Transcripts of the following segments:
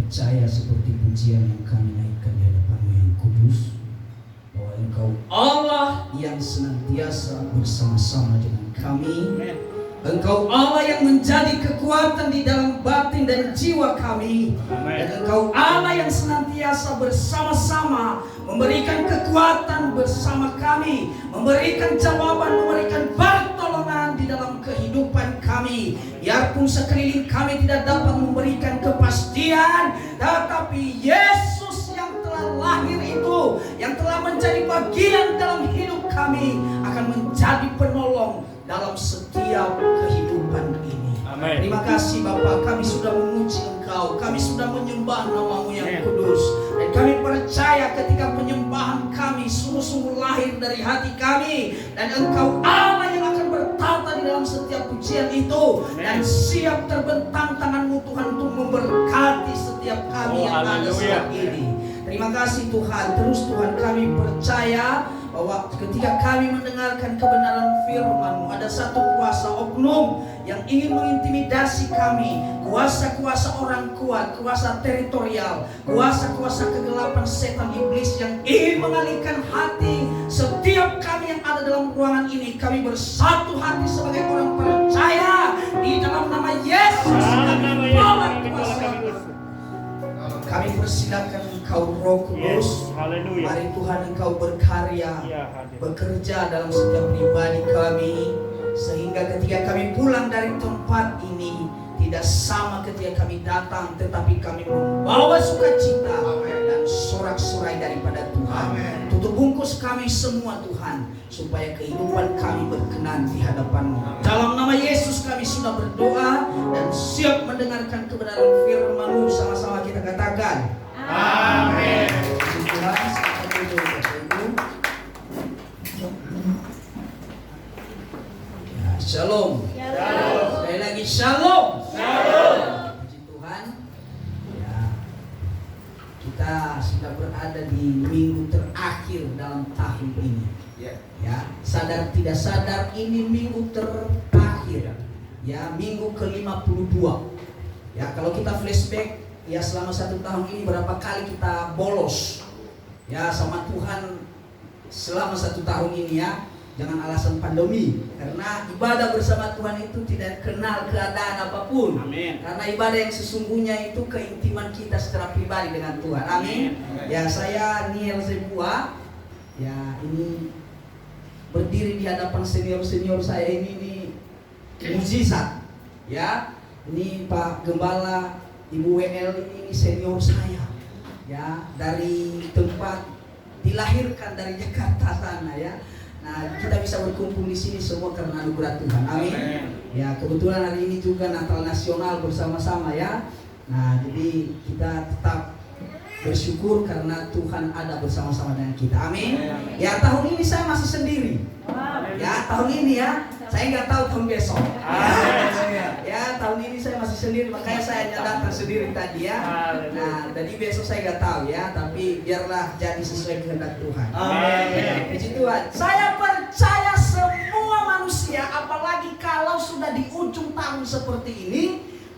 percaya seperti pujian yang kami naikkan di hadapan-Mu yang kudus, bahwa Engkau Allah yang senantiasa bersama-sama dengan kami. Engkau Allah yang menjadi kekuatan di dalam batin dan jiwa kami. Dan Engkau Allah yang senantiasa bersama-sama memberikan kekuatan bersama kami, memberikan jawaban, memberikan pertolongan di dalam kehidupan kami. Biarpun sekeliling kami tidak dapat memberikan kepastian, tetapi Yesus yang telah lahir itu, yang telah menjadi bagian dalam hidup kami, akan menjadi penolong dalam setiap kehidupan ini. Amen. Terima kasih Bapa, kami sudah memuji Engkau, kami sudah menyembah nama-Mu yang kudus, dan kami percaya ketika penyembahan kami sungguh-sungguh lahir dari hati kami, dan Engkau Allah yang akan bertata di dalam setiap pujian itu. Amen. Dan siap terbentang tangan-Mu Tuhan untuk memberkati setiap kami yang ada saat ini. Terima kasih Tuhan. Terus Tuhan, kami percaya bahwa ketika kami mendengarkan kebenaran firman-Mu, ada satu kuasa oknum yang ingin mengintimidasi kami, kuasa-kuasa orang kuat, kuasa teritorial, kuasa-kuasa kegelapan setan iblis yang ingin mengalihkan hati setiap kami yang ada dalam ruangan ini. Kami bersatu hati sebagai orang percaya di dalam nama Yesus. Kami bawa kuasa. Kami persilakan Engkau Roh Kudus. Mari Tuhan Engkau berkarya, bekerja dalam setiap pribadi kami, sehingga ketika kami pulang dari tempat ini tidak sama ketika kami datang, tetapi kami membawa sukacita dan sorak-sorai daripada Tuhan. Tutup bungkus kami semua Tuhan, supaya kehidupan kami berkenan di hadapan-Mu. Dalam nama Yesus kami sudah berdoa dan siap mendengarkan kebenaran firman-Mu. Sama-sama kita katakan amin. Tuhan, shalom. Sekali lagi shalom. Puji Tuhan. Ya, kita sudah berada di minggu terakhir dalam tahun ini. Ya, sadar tidak sadar ini minggu terakhir. Ya, minggu ke-52. Ya, kalau kita flashback, ya selama 1 tahun ini berapa kali kita bolos ya sama Tuhan selama 1 tahun ini ya. Jangan alasan pandemi, karena ibadah bersama Tuhan itu tidak kenal keadaan apapun. Amin. Karena ibadah yang sesungguhnya itu keintiman kita secara pribadi dengan Tuhan. Amin. Ya, saya Niel Zebua. Ya, ini berdiri di hadapan senior-senior saya ini mukjizat. Ya, ini Pak Gembala, Ibu WL ini senior saya. Ya, dari tempat dilahirkan dari Jakarta sana ya. Nah, kita bisa berkumpul di sini semua karena anugerah Tuhan. Amin. Ya, kebetulan hari ini juga Natal Nasional bersama-sama ya. Nah, jadi kita tetap bersyukur karena Tuhan ada bersama-sama dengan kita. Amin. Ya, tahun ini saya masih sendiri. Ya, tahun ini ya. Saya nggak tahu tahun besok. Ya, tahun ini saya masih sendiri, makanya saya hanya datang sendiri tadi ya. Nah, tadi besok saya nggak tahu ya, tapi biarlah jadi sesuai kehendak Tuhan. Amin. Puji Tuhan. Saya percaya semua manusia, apalagi kalau sudah di ujung tahun seperti ini,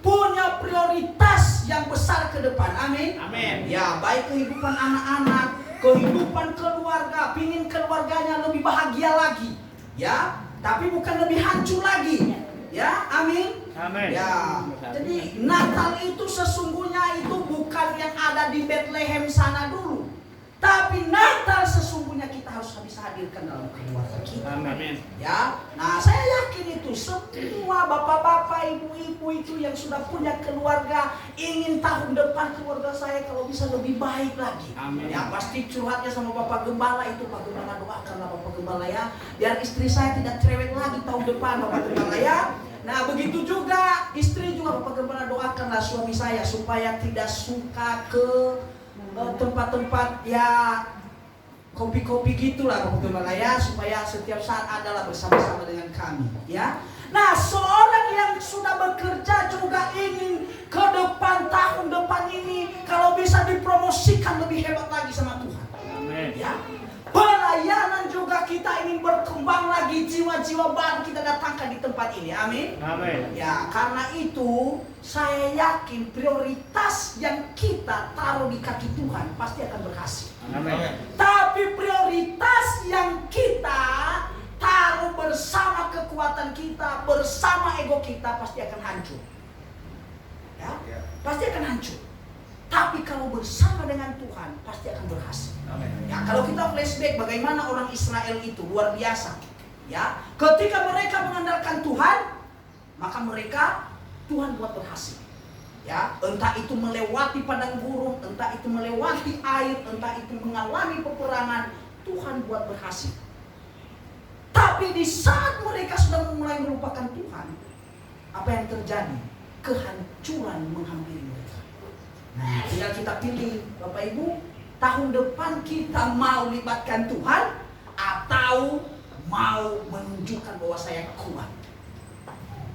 punya prioritas yang besar ke depan. Amin. Amin. Ya, baik kehidupan anak-anak, kehidupan keluarga, pingin keluarganya lebih bahagia lagi. Ya, tapi bukan lebih hancur lagi. Ya, amin. Amin. Ya, jadi Natal itu sesungguhnya itu bukan yang ada di Bethlehem sana dulu, tapi Natal sesungguhnya kita harus bisa hadirkan dalam keluarga kita. Amin. Ya, nah saya yakin itu semua bapak-bapak, ibu-ibu itu yang sudah punya keluarga ingin tahun depan keluarga saya kalau bisa lebih baik lagi. Amin. Ya, pasti curhatnya sama Bapak Gembala itu, Pak Gembala doakanlah Bapak Gembala ya, biar istri saya tidak cerewet lagi tahun depan Bapak Gembala ya. Nah, begitu juga istri juga Bapak Gembala doakanlah suami saya supaya tidak suka ke tempat-tempat ya kopi-kopi gitulah Bapak Gembala ya, supaya setiap saat adalah bersama-sama dengan kami ya. Nah, seorang yang sudah bekerja juga ingin ke depan tahun depan ini kalau bisa dipromosikan lebih hebat lagi sama Tuhan. Amin. Ya. Pelayanan juga kita ingin berkembang lagi, jiwa-jiwa baru kita datangkan di tempat ini. Amin. Amin. Ya, karena itu saya yakin prioritas yang kita taruh di kaki Tuhan pasti akan berhasil. Amin. Tapi prioritas yang kita taruh bersama kekuatan kita, bersama ego kita pasti akan hancur. Ya, pasti akan hancur. Tapi kalau bersama dengan Tuhan pasti akan berhasil. Amin. Ya, kalau kita flashback bagaimana orang Israel itu luar biasa. Ya, ketika mereka mengandalkan Tuhan, maka mereka Tuhan buat berhasil. Ya, entah itu melewati padang gurun, entah itu melewati air, entah itu mengalami peperangan, Tuhan buat berhasil. Tapi di saat mereka sudah mulai melupakan Tuhan, apa yang terjadi? Kehancuran menghampiri mereka. Nah, tinggal kita pilih, Bapak Ibu, tahun depan kita mau libatkan Tuhan atau mau menunjukkan bahwa saya kuat.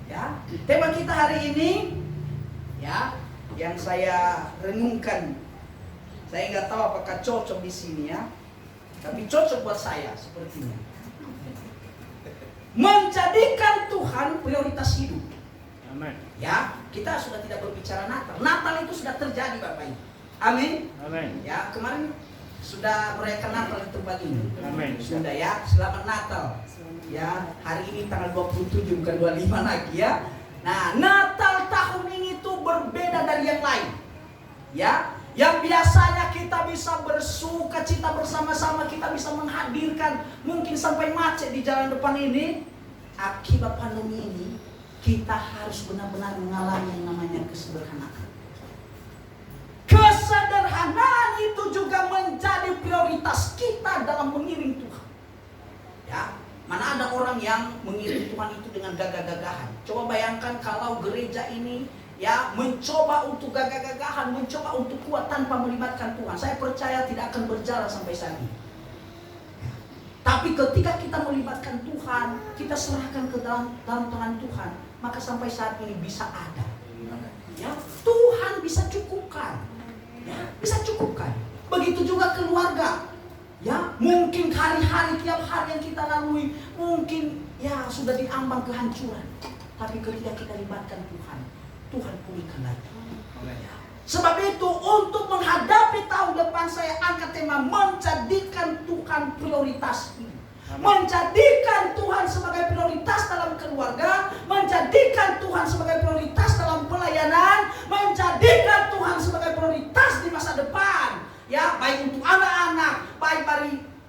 Ya, tema kita hari ini, ya, yang saya renungkan, saya nggak tahu apakah cocok di sini ya, tapi cocok buat saya sepertinya. Menjadikan Tuhan prioritas hidup. Amin. Ya, kita sudah tidak berbicara Natal. Natal itu sudah terjadi, Bapak Ibu. Amin. Amin. Ya, kemarin sudah merayakan Natal di tempat ini. Amin. Sudah ya, selamat Natal. Ya, hari ini tanggal 27 bukan 25 lagi ya. Nah, Natal tahun ini tuh berbeda dari yang lain. Ya, yang biasanya kita bisa bersuka cita bersama-sama, kita bisa menghadirkan mungkin sampai macet di jalan depan ini. Akibat pandemi ini, kita harus benar-benar mengalami yang namanya kesederhanaan. Kesederhanaan itu juga menjadi prioritas kita dalam mengiring Tuhan. Ya, mana ada orang yang mengiring Tuhan itu dengan gagah-gagahan. Coba bayangkan kalau gereja ini ya mencoba untuk gagah-gagahan, mencoba untuk kuat tanpa melibatkan Tuhan. Saya percaya tidak akan berjalan sampai saat ini. Tapi ketika kita melibatkan Tuhan, kita serahkan ke dalam tangan Tuhan, maka sampai saat ini bisa ada. Ya, Tuhan bisa cukupkan. Ya, bisa cukupkan. Begitu juga keluarga. Ya, mungkin hari-hari tiap hari yang kita lalui mungkin ya sudah diambang kehancuran. Tapi ketika kita libatkan Tuhan, Tuhan pulihkan lagi. Ya. Sebab itu untuk menghadapi tahun depan saya angkat tema menjadikan Tuhan prioritas hidup. Menjadikan Tuhan sebagai prioritas dalam keluarga, menjadikan Tuhan sebagai prioritas dalam pelayanan, menjadikan Tuhan sebagai prioritas di masa depan. Ya, baik untuk anak-anak,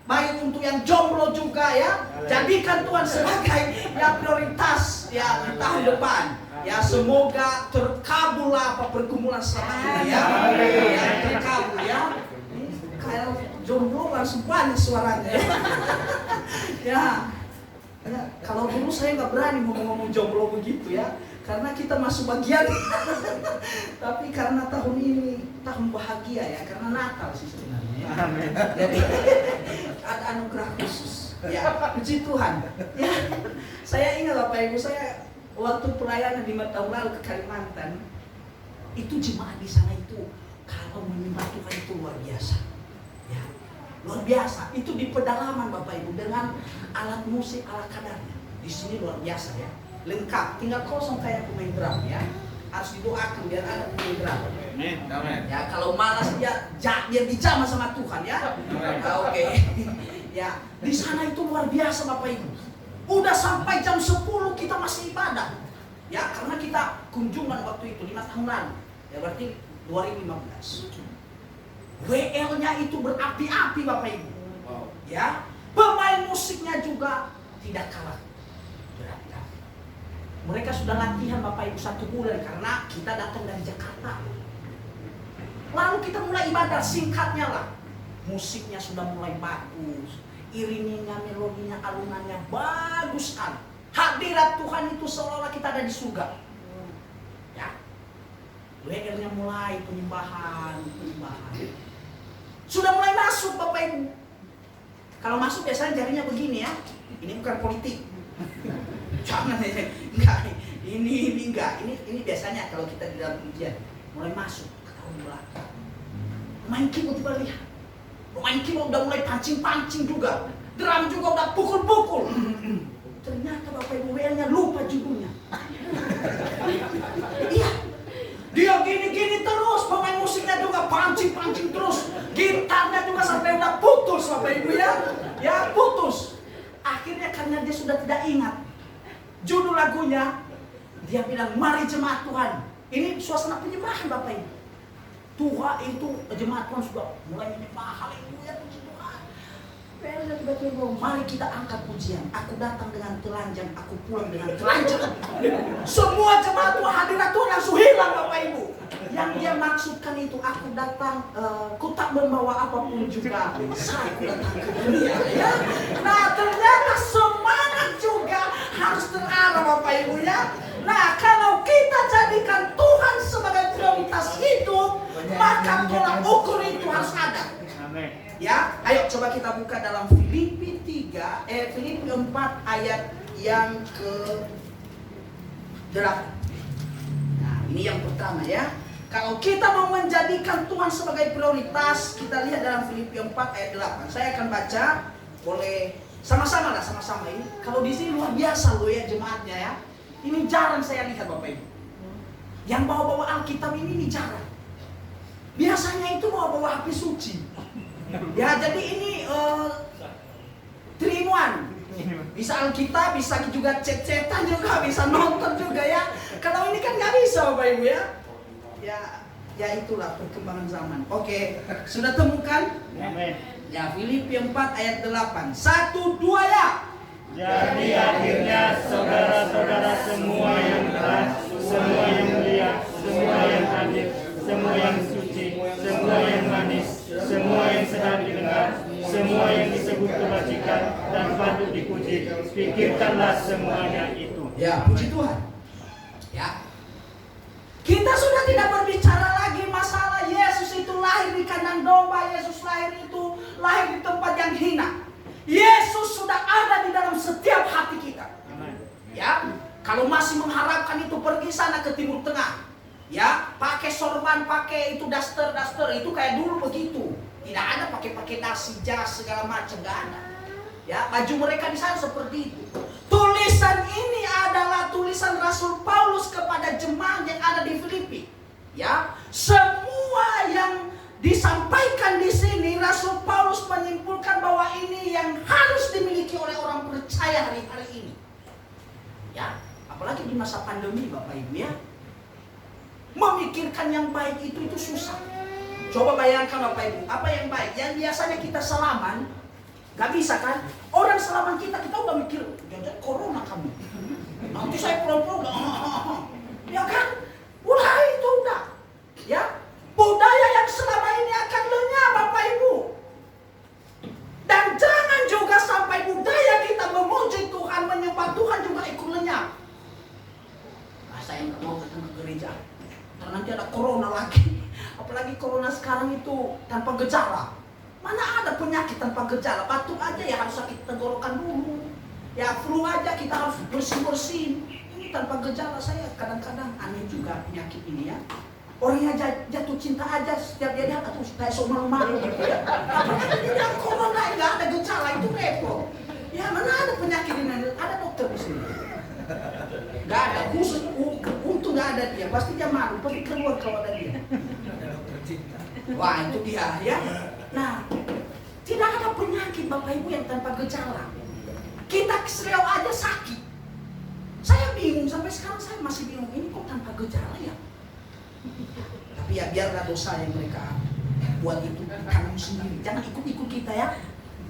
baik untuk yang jomblo juga ya. Jadikan Tuhan sebagai ya prioritas ya di tahun depan. Ya, semoga terkabul apa pergumulan selama ini ya. Ya, terkabul ya. Kalau jomblo langsung banyak suaranya ya. Ya, kalau dulu saya nggak berani ngomong-ngomong jomblo begitu ya, karena kita masuk bagian. Tapi karena tahun ini tahun bahagia ya, karena Natal sih sebenarnya. Ya. Amin. Jadi ada anugerah khusus. Ya, puji Tuhan. Ya, saya ingat Bapak Ibu, saya waktu pelayanan 5 tahun lalu ke Kalimantan, itu jemaat di sana itu kalau menyembah Tuhan itu luar biasa. Ya, luar biasa. Itu di pedalaman Bapak Ibu dengan alat musik ala kadarnya. Di sini luar biasa ya, lengkap. Tinggal kosong kayak pemain drum ya. Harus didoakan biar ada pemain drum. Amin. Ya, kalau malas dia dijamah sama Tuhan ya. Oke. Ya, di sana itu luar biasa Bapak Ibu. Udah sampai jam 10 kita masih ibadah. Ya, karena kita kunjungan waktu itu 5 tahun lalu. Ya, berarti 2015. WL-nya itu berapi-api Bapak Ibu. Ya, pemain musiknya juga tidak kalah berapi-api. Mereka sudah latihan Bapak Ibu 1 bulan karena kita datang dari Jakarta. Lalu kita mulai ibadah, singkatnya lah. Musiknya sudah mulai bagus, iringannya, melodinya, alunannya bagus kan. Hadirat Tuhan itu seolah-olah kita ada di surga. Ya, WL-nya mulai penyembahan. Sudah mulai masuk Bapak Ibu. Kalau masuk biasanya jarinya begini ya. Ini bukan politik. Jangan ya. Enggak. Ini enggak. Ini biasanya kalau kita di dalam ujian mulai masuk ke tahun belakang. Main keyboard tiba lihat. Main keyboard udah mulai pancing-pancing juga. Drum juga udah pukul-pukul. Ternyata Bapak Ibu WL-nya lupa judulnya. Iya. Dia gini-gini terus, pemain musiknya juga pancing-pancing terus. Gitarnya juga sampai udah putus Bapak Ibu ya. Ya putus. Akhirnya karena dia sudah tidak ingat judul lagunya, dia bilang, mari jemaat Tuhan. Ini suasana penyembahan Bapak Ibu. Tuhan itu jemaat Tuhan sudah mulai menyembah, haleluya, puji Tuhan. Tiba-tiba, mari kita angkat pujian. Aku datang dengan telanjang, aku pulang dengan telanjang. Semua jemaat Tuhan, hadirat Tuhan langsung hilang Bapak Ibu. Yang dia maksudkan itu, aku datang, ku tak membawa apapun juga. Saya datang ke dunia ya. Nah ternyata semangat juga harus terarah Bapak Ibu ya. Nah kalau kita jadikan Tuhan sebagai prioritas hidup, maka tolak ukur itu harus ada. Ya, ayo coba kita buka dalam Filipi 4 ayat yang ke-8. Nah, ini yang pertama ya. Kalau kita mau menjadikan Tuhan sebagai prioritas, kita lihat dalam Filipi 4 ayat 8. Saya akan baca, boleh sama-sama ini. Kalau di sini luar biasa loh ya jemaatnya ya. Ini jarang saya lihat Bapak Ibu. Yang bawa-bawa Alkitab ini jarang. Biasanya itu bawa-bawa HP suci. Ya jadi ini 3-in-1. Bisa Alkitab, bisa juga chat-chatan juga, bisa nonton juga ya. Kalau ini kan nggak bisa Bapak Ibu ya. Ya itulah perkembangan zaman. Oke, sudah temukan? Amin. Ya Filipi 4 ayat 8. 1, 2 ya. Jadi akhirnya saudara-saudara semua yang keras, semua yang mulia, semua yang adil, semua yang suci, semua yang manis, semua yang sedang didengar, semua yang disebut kebajikan dan patut dipuji, pikirkanlah semuanya itu. Ya, puji Tuhan. Ya. Kita sudah tidak berbicara lagi masalah Yesus itu lahir di kandang domba, Yesus lahir di tempat yang hina. Yesus sudah ada di dalam setiap hati kita. Ya, kalau masih mengharapkan itu pergi sana ke Timur Tengah. Ya, pakai sorban, pakai itu daster itu kayak dulu begitu. Tidak ada pakai dasi, jas segala macam, enggak ada. Ya, baju mereka di sana seperti itu. Tulisan ini adalah tulisan Rasul Paulus kepada jemaat yang ada di Filipi. Ya, semua yang disampaikan di sini Rasul Paulus menyimpulkan bahwa ini yang harus dimiliki oleh orang percaya hari-hari ini. Ya, apalagi di masa pandemi Bapak Ibu ya. Memikirkan yang baik itu susah. Coba bayangkan Bapak Ibu, apa yang baik? Yang biasanya kita salaman, gak bisa kan? Orang salaman kita udah mikir, jangan corona kamu. Nanti saya pulang-pulang, ya kan? Udah itu udah. Ya, budaya yang selama ini akan lenyap Bapak Ibu. Dan jangan juga sampai budaya kita memuji Tuhan, menyembah Tuhan juga ikut lenyap. Nah, saya nggak mau ketemu gereja, karena nanti ada corona lagi. Apalagi corona sekarang itu tanpa gejala. Mana ada penyakit tanpa gejala? Batuk aja ya harus sakit tenggorokan dulu. Ya flu aja kita harus bersih-bersih. Ini tanpa gejala. Saya kadang-kadang aneh juga penyakit ini ya. Orang yang jatuh cinta aja setiap dia lihat atau kayak malu-malu gitu ya. Apalagi dia corona nggak ada gejala, itu repot. Ya mana ada penyakit ini? Ada dokter di sini. Nggak ada, khusus untung nggak ada dia. Pasti dia malu, pasti keluar kalau ada dia. Wah itu dia ya. Nah, tidak ada penyakit Bapak Ibu yang tanpa gejala. Kita keselio aja sakit. Saya bingung, sampai sekarang saya masih bingung, ini kok tanpa gejala ya? Tapi ya biarlah dosa yang mereka buat itu tanggung sendiri. Jangan ikut-ikut kita ya.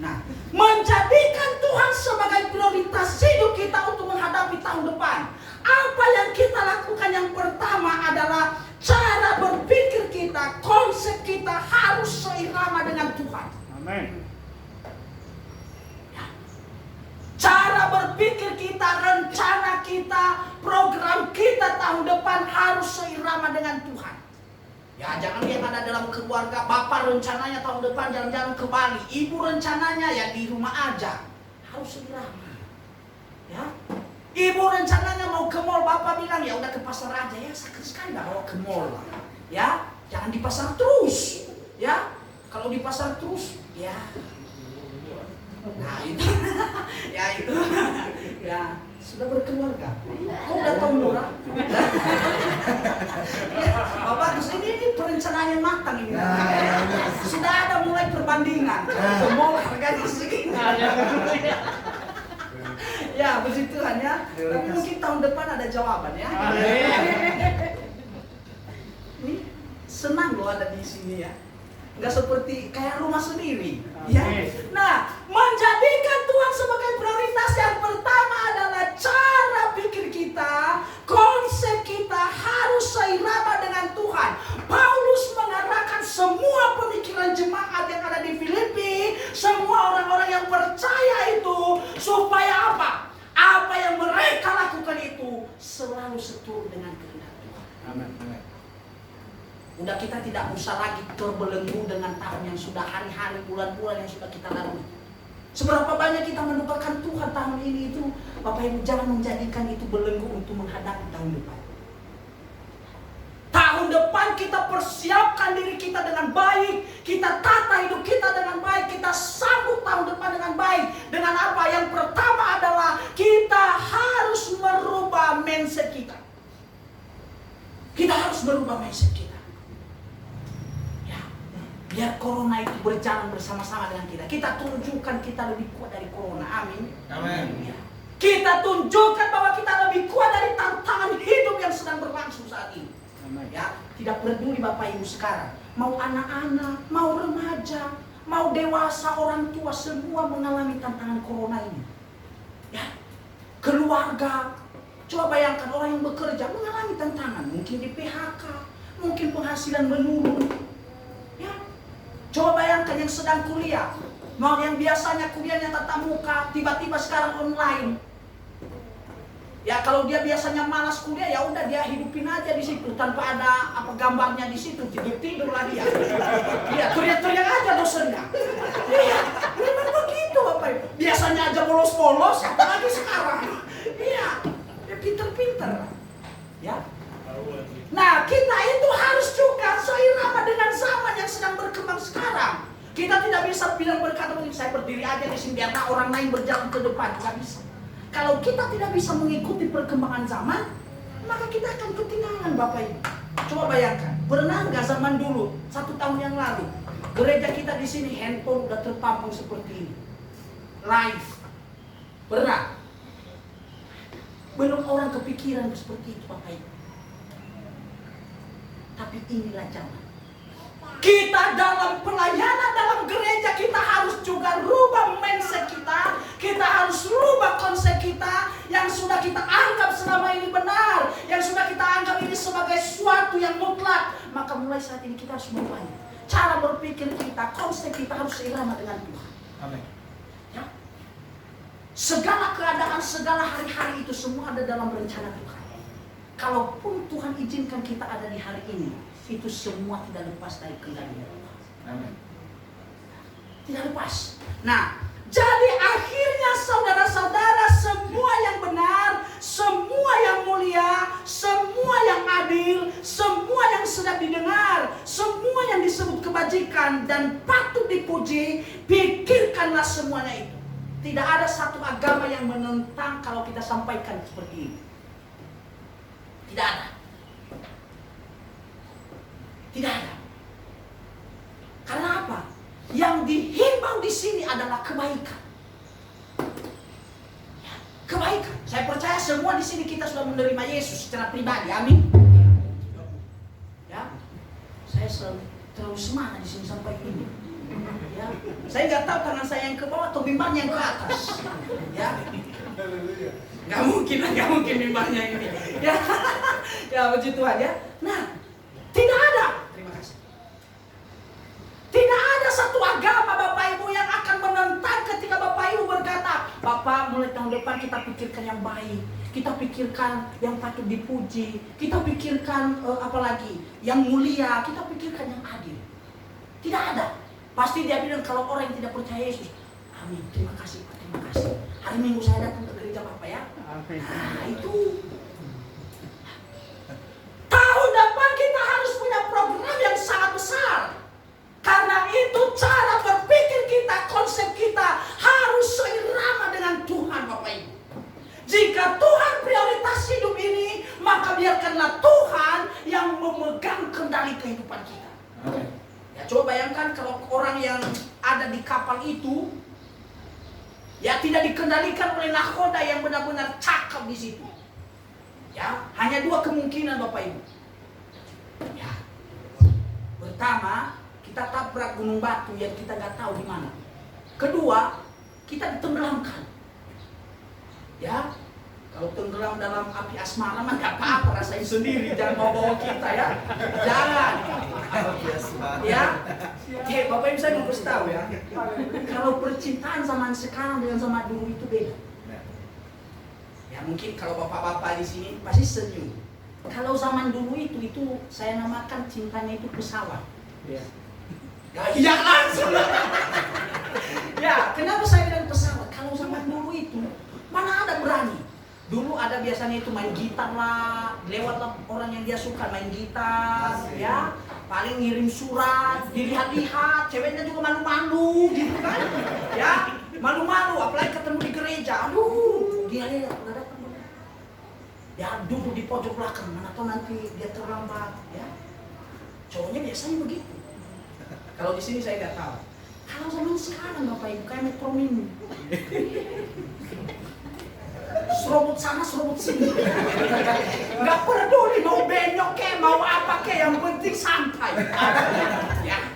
Nah, menjadikan Tuhan sebagai prioritas hidup kita untuk menghadapi tahun depan. Apa yang kita lakukan yang pertama adalah cara berpikir kita, konsep kita harus seirama dengan Tuhan. Amin. Ya. Cara berpikir kita, rencana kita, program kita tahun depan harus seirama dengan Tuhan. Ya jangan yang ada dalam keluarga, bapak rencananya tahun depan jalan-jalan ke Bali, ibu rencananya ya di rumah aja. Harus seirama. Ya. Ibu rencananya mau ke mall, bapak bilang ya udah ke pasar aja ya, sakit sekali nggak bawa ke mall. Ya, jangan di pasar terus. Ya, kalau di pasar terus, ya Nah itu, ya itu, ya sudah berkeluarga. Kau udah tahu murah? Oh bagus, ini perencanaan yang matang ini. Sudah ada mulai perbandingan. Semua harganya segini. Ya puji Tuhan ya. Tapi mungkin tahun depan ada jawaban ya. Ini senang loh ada di sini ya. Nggak seperti kayak rumah sendiri ya. Nah, menjadikan Tuhan sebagai prioritas yang pertama adalah cara pikir kita, konsep kita harus seirama dengan Tuhan. Paulus mengarahkan semua pemikiran jemaat yang ada di Filipi, semua orang-orang yang percaya itu supaya apa? Apa yang mereka lakukan itu selalu seturut dengan kehendak Tuhan. Amin. Udah kita tidak usah lagi terbelenggu dengan tahun yang sudah, hari-hari, bulan-bulan yang sudah kita lalui. Seberapa banyak kita melupakan Tuhan tahun ini itu, Bapak Ibu jangan menjadikan itu belenggu untuk menghadapi tahun depan. Tahun depan kita persiapkan diri kita dengan baik, kita tata hidup kita dengan baik, kita sambut tahun depan dengan baik. Dengan apa? Yang pertama adalah kita harus merubah mindset kita. Kita harus merubah mindset kita. Biar corona itu berjalan bersama-sama dengan kita. Kita tunjukkan kita lebih kuat dari corona. Amin. Amin. Ya. Kita tunjukkan bahwa kita lebih kuat dari tantangan hidup yang sedang berlangsung saat ini. Amin. Ya, tidak peduli Bapak Ibu sekarang. Mau anak-anak, mau remaja, mau dewasa, orang tua, semua mengalami tantangan corona ini. Ya. Keluarga, coba bayangkan orang yang bekerja mengalami tantangan. Mungkin di PHK, mungkin penghasilan menurun. Ya. Coba bayangkan yang sedang kuliah, mau yang biasanya kuliahnya tatap muka, tiba-tiba sekarang online. Ya kalau dia biasanya malas kuliah, ya udah dia hidupin aja di situ tanpa ada apa gambarnya di situ, tidur lah dia. Iya, teriak-teriak aja dosennya. Iya, memang begitu Bapak Ibu. Biasanya aja bolos-bolos, apalagi sekarang. Iya, dia pinter-pinter. Ya. Nah, kita itu harus juga seirama dengan zaman yang sedang berkembang sekarang. Kita tidak bisa bilang berkata, saya berdiri aja di sini biarlah orang lain berjalan ke depan. Tidak bisa. Kalau kita tidak bisa mengikuti perkembangan zaman, maka kita akan ketinggalan Bapak Ibu. Coba bayangkan, pernah nggak zaman dulu, 1 tahun yang lalu, gereja kita di sini handphone udah terpampang seperti ini, live. Pernah? Belum orang kepikiran seperti itu Bapak Ibu. Tapi inilah zaman. Kita dalam pelayanan dalam gereja kita harus juga rubah mindset kita. Kita harus rubah konsep kita yang sudah kita anggap selama ini benar, yang sudah kita anggap ini sebagai suatu yang mutlak. Maka mulai saat ini kita harus merubahnya. Cara berpikir kita, konsep kita harus seirama dengan Tuhan. Amin. Ya. Segala keadaan, segala hari-hari itu semua ada dalam rencana Tuhan. Kalaupun Tuhan izinkan kita ada di hari ini, itu semua tidak lepas dari kendali Tuhan. Amin. Tidak lepas. Nah, jadi akhirnya saudara-saudara, semua yang benar, semua yang mulia, semua yang adil, semua yang sedap didengar, semua yang disebut kebajikan dan patut dipuji, pikirkanlah semuanya itu. Tidak ada satu agama yang menentang kalau kita sampaikan seperti ini. Tidak ada. Tidak ada. Karena apa? Yang dihimbau di sini adalah kebaikan. Ya, kebaikan. Saya percaya semua di sini kita sudah menerima Yesus secara pribadi. Amin. Ya, saya terlalu semangat di sini sampai ini. Ya, saya nggak tahu tangan saya yang ke bawah atau mimbarnya yang ke atas. Ya. Gak mungkin mimbarnya ini. Ya, ya puji Tuhan ya. Nah, tidak ada. Terima kasih. Tidak ada satu agama Bapak Ibu yang akan menentang ketika Bapak Ibu berkata, Bapak mulai tahun depan kita pikirkan yang baik, kita pikirkan yang patut dipuji, kita pikirkan apalagi yang mulia, kita pikirkan yang adil. Tidak ada. Pasti dia bilang kalau orang yang tidak percaya Yesus, amin, terima kasih Pak, terima kasih. Hari Minggu saya datang ke gereja Bapak ya. Nah itu tahun depan kita harus punya program yang sangat besar. Karena itu cara berpikir kita, konsep kita harus kita. Ya coba bayangkan kalau orang yang ada di kapal itu ya tidak dikendalikan oleh nahkoda yang benar-benar cakap di situ. Ya, hanya dua kemungkinan Bapak Ibu. Ya. Pertama, kita tabrak gunung batu yang kita nggak tahu di mana. Kedua, kita ditenggelamkan. Ya, kalau tenggelam dalam api asmara mah nggak apa-apa, rasain sendiri, jangan bawa kita ya, jangan. Ya, Bapak Ibu saya mau kasih tahu ya, kalau percintaan zaman sekarang dengan zaman dulu itu beda. Ya mungkin kalau bapak-bapak di sini pasti senyum. Kalau zaman dulu itu saya namakan cintanya itu pesawat. Ya, ya langsung. Ya, kenapa saya bilang pesawat? Kalau zaman dulu itu mana ada berani? Dulu ada biasanya itu main gitar lah, lewatlah orang yang dia suka main gitar, ya. Paling ngirim surat, dilihat-lihat, ceweknya juga malu-malu gitu kan. Ya, malu-malu apalagi ketemu di gereja. Aduh, dia lihat udah datang. Ya, duduk di pojok belakang, mana tahu nanti dia terlambat, ya. Cowoknya biasanya begitu. Kalau di sini saya nggak tahu. Kalau zaman sekarang Bapak Ibu kayak Metro Mini. Serobot sana, serobot sini. Nggak peduli mau benyok ke, mau apa ke, yang penting santai. Ya.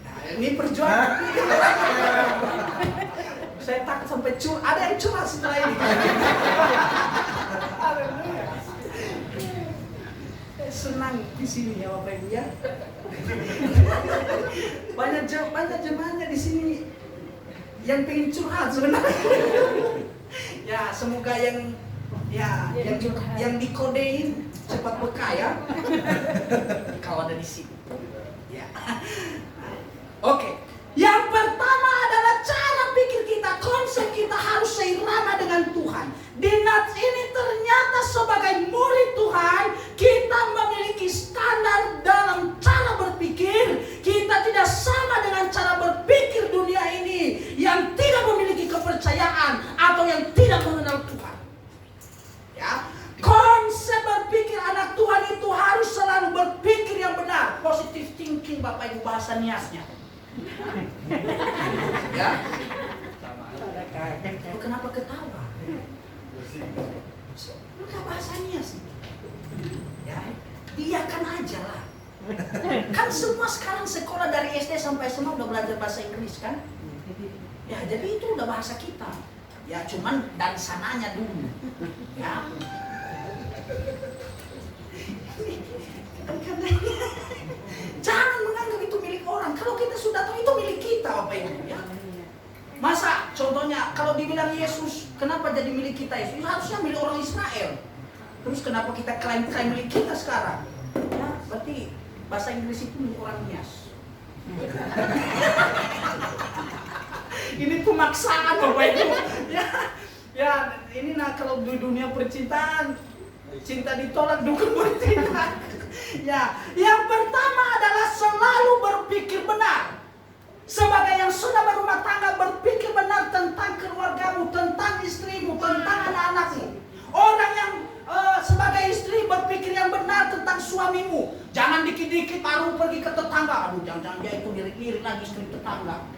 Nah, ini perjuangan. Saya takut sampai ada yang curhat setelah ini. Senang di sini ya Bapak Ibu ya. Banyak jemaatnya di sini yang pengen curhat sebenarnya. Ya semoga yang dikodein cepat peka ya. Kalau ada di sini. Ya. Oke. Yang pertama adalah cara pikir kita, konsep kita harus seirama dengan Tuhan. Di Nats ini ternyata sebagai murid Tuhan, kita memiliki standar dalam cara berpikir. Kita tidak sama dengan cara berpikir dunia ini yang tidak memiliki kepercayaan atau yang tidak mengenal Tuhan. Ya, konsep berpikir anak Tuhan itu harus selalu berpikir yang benar, positive thinking Bapak Ibu bahasa niasnya. Ya. Kenapa ketawa? Enggak bahasanya sih. Ya, diakan aja lah. Kan semua sekarang sekolah dari SD sampai SMA udah belajar bahasa Inggris kan? Ya, jadi itu udah bahasa kita. Ya, cuman dari sananya dulu. Ya. Jangan menganggap itu milik orang. Kalau kita sudah tahu itu milik kita, Bapak Ibu ya. Masa contohnya kalau dibilang Yesus, kenapa jadi milik kita Yesus? Harusnya milik orang Israel. Terus kenapa kita klaim milik kita sekarang? Ya, berarti bahasa Inggris itu milik orang Nias. Ini pemaksaan Bapak Ibu. Ya, ini kalau di dunia percintaan, cinta ditolak dukun bertindak. Ya, yang pertama adalah selalu berpikir benar. Sebagai yang sudah berumah tangga, berpikir benar tentang keluargamu, tentang istrimu, tentang anak-anakmu. Orang yang sebagai istri berpikir yang benar tentang suamimu. Jangan dikit-dikit baru pergi ke tetangga. Aduh, jangan-jangan dia itu lirik-lirik lagi istri tetangga.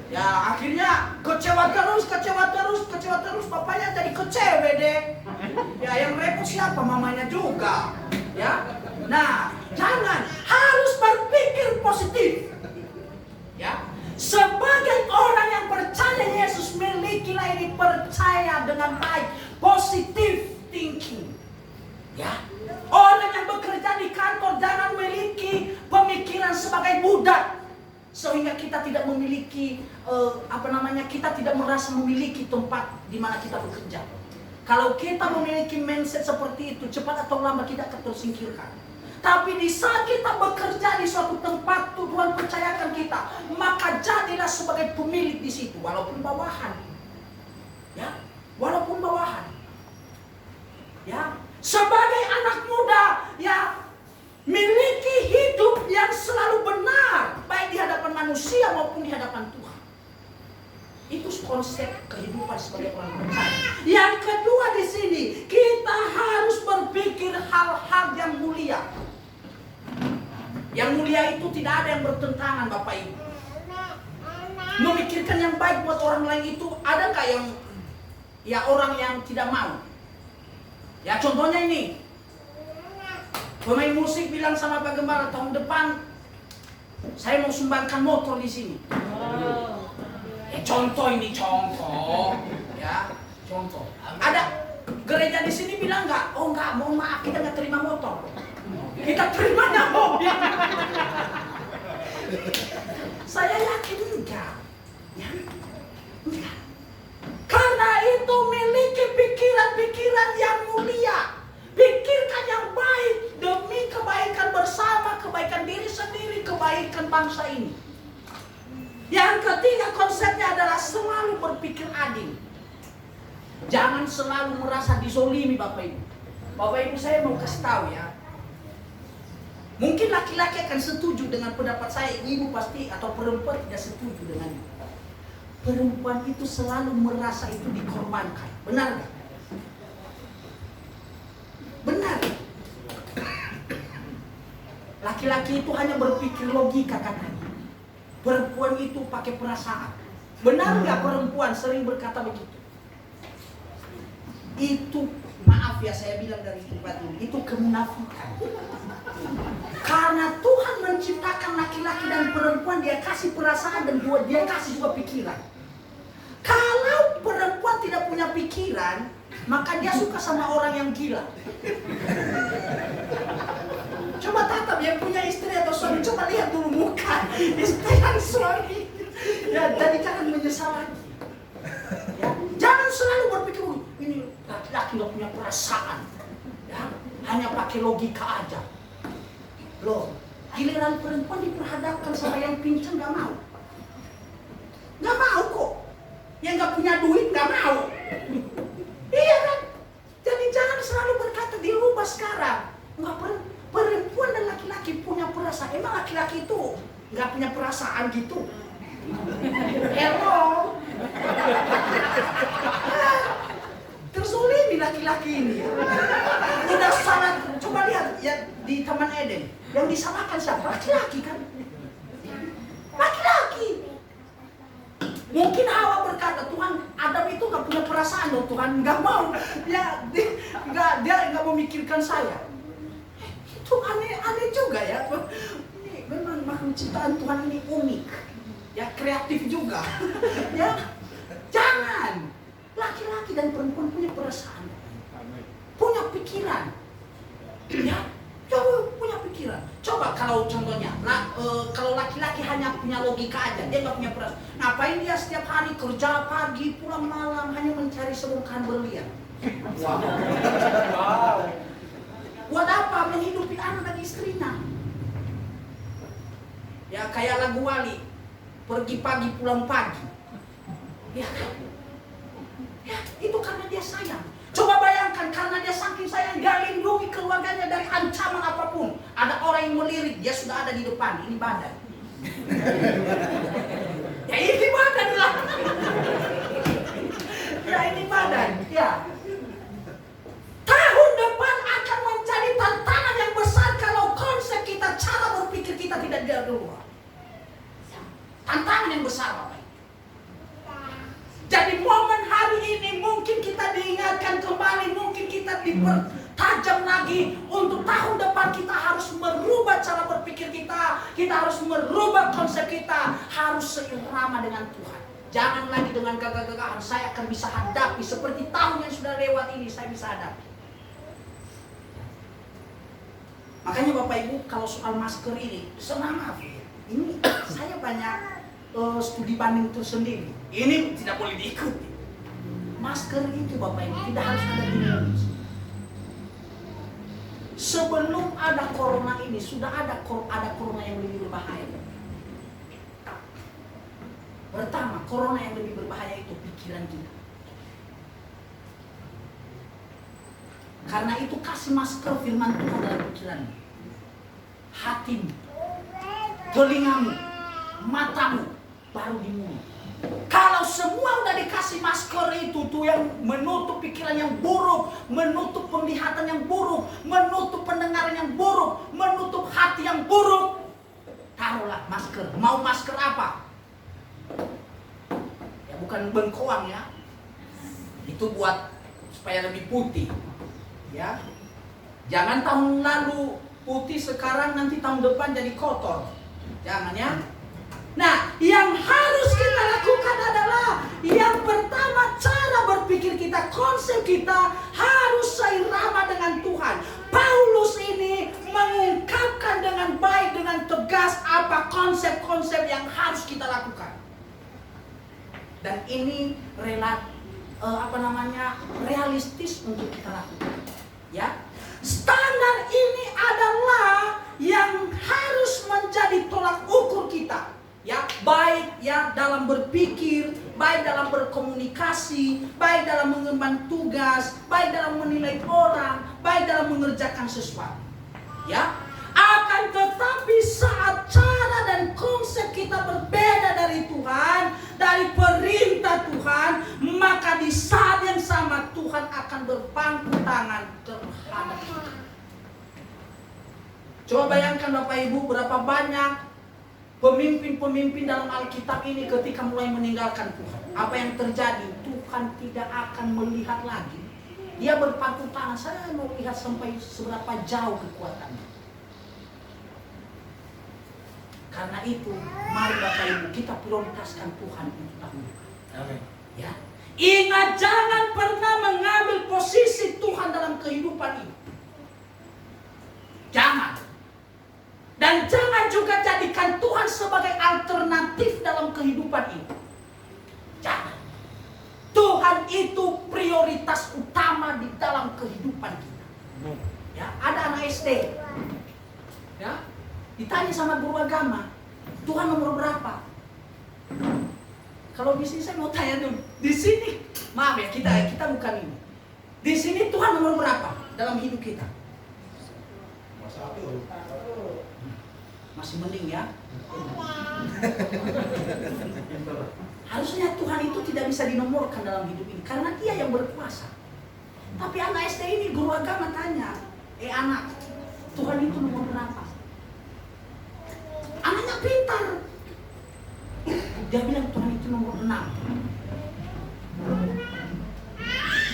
Ya, akhirnya kecewa terus, bapaknya jadi kecewa deh. Ya, yang repot siapa? Mamanya juga. Ya, nah, jangan, harus berpikir positif. Ya, sebagai orang yang percaya Yesus, milikilah ini, percaya dengan baik, positive thinking. Ya, orang yang bekerja di kantor jangan memiliki pemikiran sebagai budak, sehingga kita tidak memiliki kita tidak merasa memiliki tempat di mana kita bekerja. Kalau kita memiliki mindset seperti itu, cepat atau lambat kita akan tersingkirkan. Tapi di saat kita bekerja di suatu tempat, Tuhan percayakan kita, maka jadilah sebagai pemilik di situ, walaupun bawahan. Ya, walaupun bawahan. Ya, sebagai anak muda, ya, miliki hidup yang selalu benar, baik di hadapan manusia maupun di hadapan Tuhan. Itu konsep kehidupan sebagai orang percaya. Yang kedua di sini, kita harus berpikir hal-hal yang mulia. Yang mulia itu tidak ada yang bertentangan Bapak Ibu. Memikirkan yang baik buat orang lain itu ada nggak yang orang yang tidak mau? Ya contohnya ini, pemain musik bilang sama Pak Gembala tahun depan saya mau sumbangkan motor di sini. Contoh ini contoh, ya contoh. Ada gereja di sini bilang nggak, oh nggak, mohon maaf kita nggak terima motor, kita terimanya mobil. Saya yakin enggak, ya enggak. Karena itu miliki pikiran-pikiran yang mulia, pikirkan yang baik demi kebaikan bersama, kebaikan diri sendiri, kebaikan bangsa ini. Yang ketiga konsepnya adalah selalu berpikir adil. Jangan selalu merasa dizolimi Bapak Ibu. Bapak Ibu saya mau kasih tahu ya. Mungkin laki-laki akan setuju dengan pendapat saya, ibu pasti atau perempuan tidak setuju dengan itu. Perempuan itu selalu merasa itu dikorbankan. Benar nggak? Benar. Laki-laki itu hanya berpikir logika katanya. Perempuan itu pakai perasaan. Benar nggak perempuan sering berkata begitu? Itu, maaf ya saya bilang dari tempat ini, itu kemunafikan. Karena Tuhan menciptakan laki-laki dan perempuan, dia kasih perasaan dan dia kasih juga pikiran. Kalau perempuan tidak punya pikiran, maka dia suka sama orang yang gila. Coba tatap yang punya istri atau suami, coba lihat dulu muka istri dan suami. Ya, jadi jangan menyesal lagi. Ya, jangan selalu berpikir ini laki-laki nggak punya perasaan, ya, hanya pakai logika aja. Loh, giliran perempuan diperhadapkan sama yang pincang nggak mau, kok. Yang nggak punya duit nggak mau. Iya kan? Jadi jangan selalu berkata dirubah sekarang. Nggak perempuan dan laki-laki punya perasaan. Emang laki-laki itu nggak punya perasaan gitu? Hello. Terzolimi laki-laki ini. Udah sangat. Coba lihat ya di Taman Eden. Yang disalahkan siapa? Laki-laki kan? Laki-laki. Mungkin Hawa berkata, Tuhan, Adam itu nggak punya perasaan loh Tuhan, nggak mau. Ya, dia nggak memikirkan saya. Itu aneh juga ya. Ini memang makhluk ciptaan Tuhan ini unik. Ya kreatif juga. Ya, jangan. Laki-laki dan perempuan punya perasaan, punya pikiran. Ya, coba punya pikiran. Coba kalau contohnya, kalau laki-laki hanya punya logika aja, dia nggak punya perasaan. Ngapain dia setiap hari kerja pagi, pulang malam hanya mencari serungkan berlian? Wow. Buat apa? Menghidupi anak dan istrinya. Ya kayak lagu Wali, pergi pagi pulang pagi. Ya kan? Ya, itu karena dia sayang. Coba bayangkan, karena dia saking sayang, dia lindungi keluarganya dari ancaman apapun. Ada orang yang melirik, dia sudah ada di depan. Ini badan. Ya ini badan lah. Ya ini badan. Ya. Tahun depan akan menjadi tantangan yang besar kalau konsep kita, cara berpikir kita tidak dirubah. Tantangan yang besar, Bapak. Jadi momen hari ini mungkin kita diingatkan kembali, mungkin kita dipertajam lagi untuk tahun depan kita harus merubah cara berpikir kita harus merubah konsep kita, harus seirama dengan Tuhan. Jangan lagi dengan gagah-gagahan, saya akan bisa hadapi seperti tahun yang sudah lewat ini, saya bisa hadapi. Makanya Bapak Ibu kalau soal masker ini, maaf, ini saya banyak studi banding tersendiri. Ini tidak boleh diikuti. Masker itu Bapak Ibu tidak harus ada di Indonesia. Sebelum ada corona ini sudah ada corona yang lebih berbahaya. Pertama, corona yang lebih berbahaya itu pikiran kita. Karena itu kasih masker firman Tuhan dalam pikiranmu, hatimu, telingamu, matamu, baru di mulut. Kalau semua udah dikasih masker itu tuh yang menutup pikiran yang buruk, menutup penglihatan yang buruk, menutup pendengaran yang buruk, menutup hati yang buruk, masker. Mau masker apa? Ya bukan bengkoang ya. Itu buat supaya lebih putih. Ya. Jangan tahun lalu putih, sekarang nanti tahun depan jadi kotor. Jangan ya. Nah, yang harus kita lakukan adalah yang pertama, cara berpikir kita, konsep kita harus seirama dengan Tuhan. Paulus ini mengungkapkan dengan baik, dengan tegas apa konsep-konsep yang harus kita lakukan. Dan ini realistis untuk kita lakukan. Ya, standar ini adalah yang harus menjadi tolak ukur kita. Ya, baik ya dalam berpikir, baik dalam berkomunikasi, baik dalam mengemban tugas, baik dalam menilai orang, baik dalam mengerjakan sesuatu. Ya, akan tetapi saat cara dan konsep kita berbeda dari Tuhan, dari perintah Tuhan, maka di saat yang sama Tuhan akan berpangku tangan terhadap kita. Coba bayangkan Bapak Ibu, berapa banyak pemimpin-pemimpin dalam Alkitab ini ketika mulai meninggalkan Tuhan. Apa yang terjadi? Tuhan tidak akan melihat lagi. Dia berpangku tangan, saya mau lihat sampai seberapa jauh kekuatannya. Karena itu, mari Bapak Ibu kita prioritaskan Tuhan itu dahulu. Amin. Ya. Ingat, jangan pernah mengambil posisi Tuhan dalam kehidupan ini. Jangan. Dan jangan juga jadikan Tuhan sebagai alternatif dalam kehidupan ini. Jangan. Tuhan itu prioritas utama di dalam kehidupan kita. Ya, ada anak SD. Ya, ditanya sama guru agama, Tuhan nomor berapa? Kalau di sini saya mau tanya dulu. Di sini, maaf ya, kita bukan ini. Di sini Tuhan nomor berapa dalam hidup kita? Masih mending ya. Harusnya Tuhan itu tidak bisa dinomorkan dalam hidup ini karena Dia yang berkuasa. Tapi anak SD ini guru agama tanya, anak, Tuhan itu nomor berapa? Anaknya pintar. Dia bilang Tuhan itu nomor 6.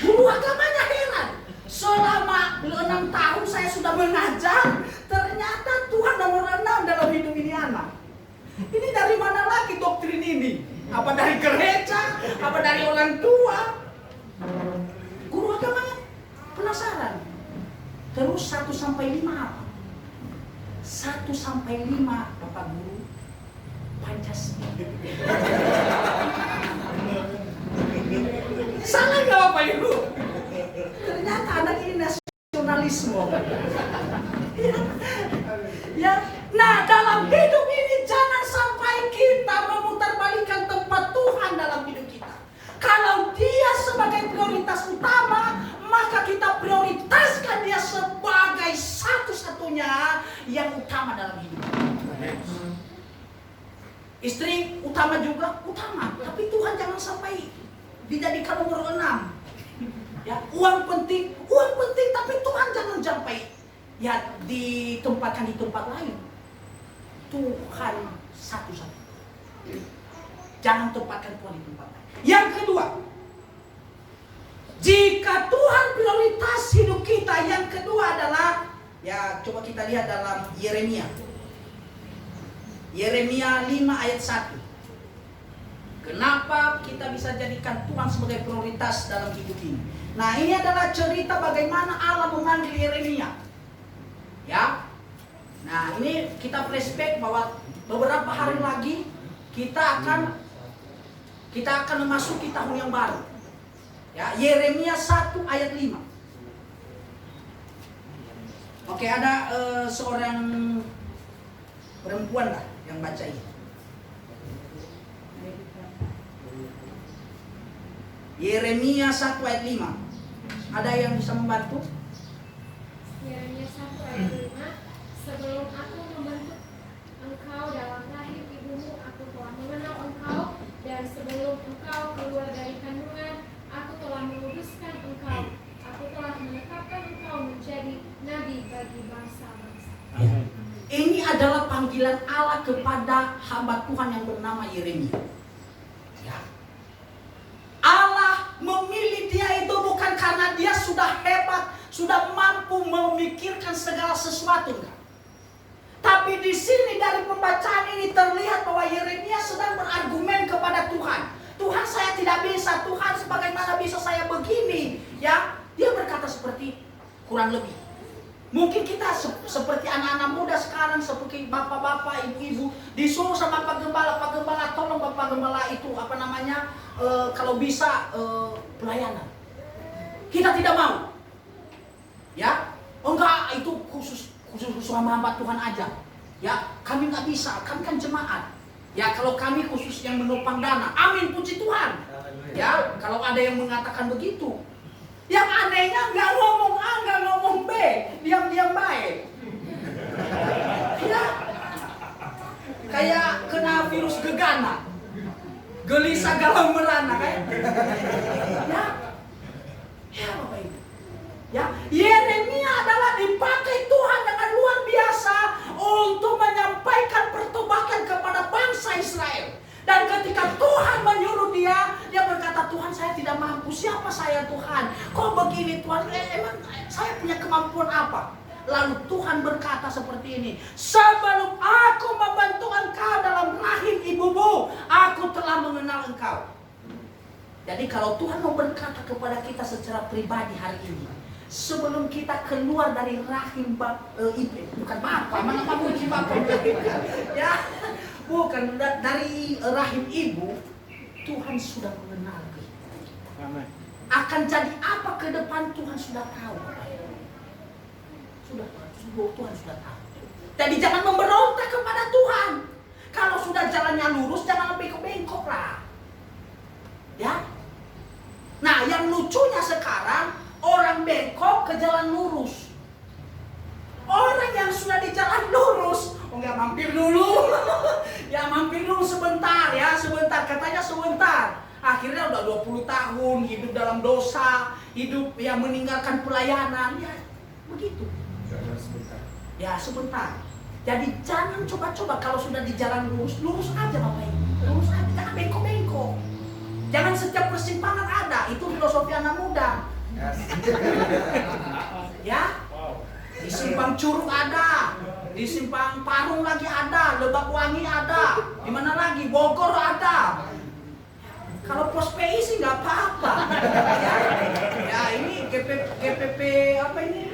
Guru agamanya heran. Selama 6 tahun saya sudah mengajar, ternyata Tuhan nomor 6 dalam hidup ini anak. Ini dari mana lagi doktrin ini? Apa dari gereja? Apa dari orang tua? Guru agamanya penasaran. Terus 1-5 apa? 1-5 Bapak Guru, Pancasila. Salah nggak Bapak Ibu? Ternyata anak ini nasionalisme. Ya, nah dalam hidup ini jangan sampai kita memutarbalikkan tempat Tuhan dalam hidup kita. Kalau Dia sebagai prioritas utama, maka kita prioritaskan Dia sebagai satu-satunya yang utama dalam hidup. Istri utama juga, utama. Tapi Tuhan jangan sampai dijadikan nomor 6. Ya, uang penting, tapi Tuhan jangan sampai ya ditempatkan di tempat lain. Tuhan satu-satu. Jangan tempatkan Tuhan di tempat lain. Yang kedua, jika Tuhan prioritas hidup kita, yang kedua adalah, ya coba kita lihat dalam Yeremia 5 ayat 1. Kenapa kita bisa jadikan Tuhan sebagai prioritas dalam hidup ini? Nah, ini adalah cerita bagaimana Allah memanggil Yeremia. Ya. Nah, ini kita flashback bahwa beberapa hari lagi kita akan memasuki tahun yang baru. Ya, Yeremia 1 ayat 5. Oke, ada seorang perempuan lah yang baca ini. Yeremia 1 ayat 5. Ada yang bisa membantu? Yeremia 1 ayat 5. Sebelum aku membentuk engkau dalam rahim ibumu, aku telah mengenal engkau, dan sebelum engkau keluar dari kandungan, aku telah menguduskan engkau. Aku telah menetapkan engkau menjadi nabi bagi bangsa-bangsa. Ya. Ini adalah panggilan panggilan Allah kepada hamba Tuhan yang bernama Yeremia. Ya. Allah memilih dia itu bukan karena dia sudah hebat, sudah mampu memikirkan segala sesuatu, enggak. Tapi di sini dari pembacaan ini terlihat bahwa Yeremia sedang berargumen kepada Tuhan. Tuhan, saya tidak bisa. Tuhan, sebagaimana bisa saya begini? Ya, dia berkata seperti kurang lebih. Mungkin kita seperti anak-anak muda sekarang, seperti bapak-bapak, ibu-ibu, disuruh sama Pak Gembala, tolong Bapak Gembala itu kalau bisa pelayanan. Kita tidak mau. Ya, enggak, itu khusus sama hamba Tuhan aja. Ya, kami nggak bisa, kami kan jemaat. Ya, kalau kami khusus yang menopang dana, amin, puji Tuhan. Ya, kalau ada yang mengatakan begitu. Yang anehnya nggak ngomong A, nggak ngomong B, diam-diam baik. Ya, kayak kena virus gegana, gelisah galau merana, kayak. Ya, Bapak Ibu. Ya, Yeremia adalah dipakai Tuhan dengan luar biasa untuk menyampaikan pertobatan kepada bangsa Israel. Dan ketika Tuhan menyuruh dia berkata, Tuhan, saya tidak mampu. Siapa saya, Tuhan? Kok begini, Tuhan? Emang saya punya kemampuan apa? Lalu Tuhan berkata seperti ini, sebelum aku membentuk engkau dalam rahim ibumu, aku telah mengenal engkau. Jadi kalau Tuhan mau berkata kepada kita secara pribadi hari ini, sebelum kita keluar dari rahim bukan bapak, mana mungkin bapak, ya, bukan dari rahim ibu, Tuhan sudah mengenal kita. Akan jadi apa ke depan Tuhan sudah tahu. Tuhan sudah tahu. Jadi jangan memberontak kepada Tuhan. Kalau sudah jalannya lurus, jangan bengkok-bengkok lah. Ya. Nah, yang lucunya sekarang, orang bengkok ke jalan lurus. Orang yang sudah di jalan lurus, enggak mampir dulu. Ya mampir dulu sebentar ya, sebentar. Katanya sebentar. Akhirnya udah 20 tahun hidup dalam dosa, hidup yang meninggalkan pelayanan. Ya begitu. Ya sebentar. Jadi jangan coba-coba kalau sudah di jalan lurus, lurus aja Bapak Ibu. Lurus aja, jangan bengkok-bengkok. Jangan setiap persimpangan ada, itu filosofi anak muda. Ya, di Simpang Curug ada, di Simpang Parung lagi ada, Lebak Wangi ada, di mana lagi, Bogor ada. Kalau pos PI sih nggak apa-apa. Ya ini GPP apa ini?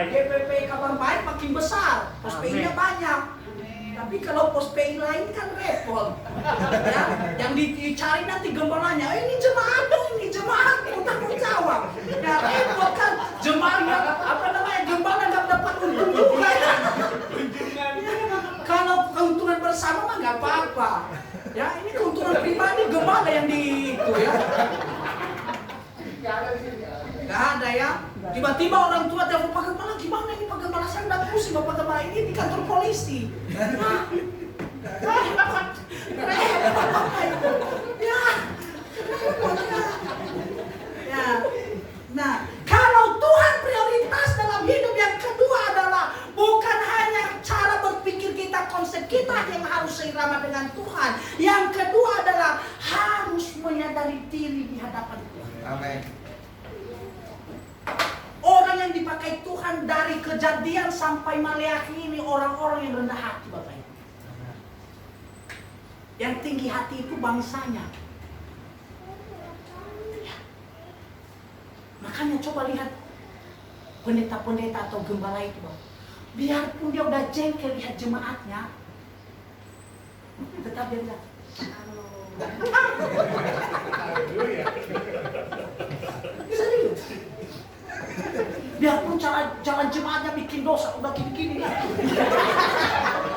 GPP Kabar Baik makin besar, pos PI-nya banyak. Tapi kalau pos PI lain kan repot. Ya, yang dicari nanti gembalanya, ini jemaat dong, ini jemaat, tanggung jawab. Ya repot kan, jemaatnya gembala nggak dapat untung juga ya. Kalau keuntungan bersama mah nggak apa-apa. Ya ini keuntungan pribadi gembala yang di itu ya. Nggak ada ya. Tiba-tiba orang tua telepon, Pak Gembala, gimana ini Pak Gembala, saya udah pusing Pak Gembala, ini di kantor polisi. Nah, kalau Tuhan prioritas dalam hidup, yang kedua adalah bukan hanya cara berpikir kita, konsep kita yang harus seirama dengan Tuhan. Yang kedua adalah harus menyadari diri di hadapan Tuhan. Amin. Orang yang dipakai Tuhan dari Kejadian sampai Maleakhi ini orang-orang yang rendah hati Bapak Ibu. Yang tinggi hati itu bangsanya. Ya. Makanya coba lihat pendeta-pendeta atau gembala itu Bapak. Biarpun dia udah jengkel lihat jemaatnya, tetap dia bilang, halo. Serius. Biarpun jalan jemaatnya bikin dosa, udah gini-gini lah.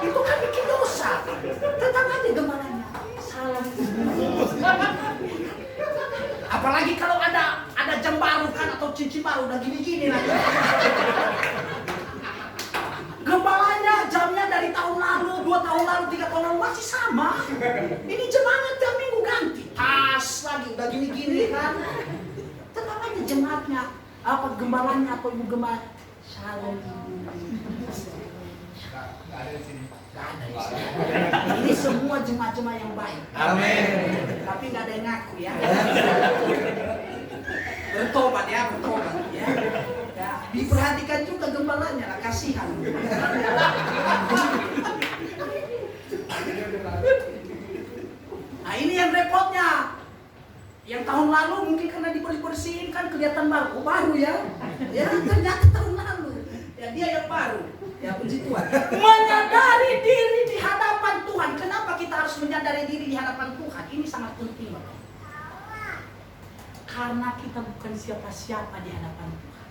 Itu kan bikin dosa. Tetap aja gembalanya. Salam. Apalagi kalau ada jam baru kan atau cincin baru, udah gini-gini lah. Gembalanya jamnya dari tahun lalu, 2 tahun lalu, 3 tahun lalu masih sama. Ini jemaat tiap minggu ganti. Tas lagi, udah gini-gini kan. Tetap aja jemaatnya. Apa gembalanya atau ibu gembala? Shalom. Nggak ada di sini. Gak ada di sini. Ini semua jemaah-jemaah yang baik. Amin. Tapi nggak ada yang ngaku ya. Bertobat ya, bertobat ya. Ya, diperhatikan juga gembalanya lah, kasihan. Nah ini yang repotnya. Yang tahun lalu mungkin karena dibersihin kan kelihatan baru. Oh, baru ya. Ya ternyata tahun lalu. Ya dia yang baru. Ya puji Tuhan. Menyadari diri di hadapan Tuhan. Kenapa kita harus menyadari diri di hadapan Tuhan? Ini sangat penting, Bapak. Karena kita bukan siapa-siapa di hadapan Tuhan.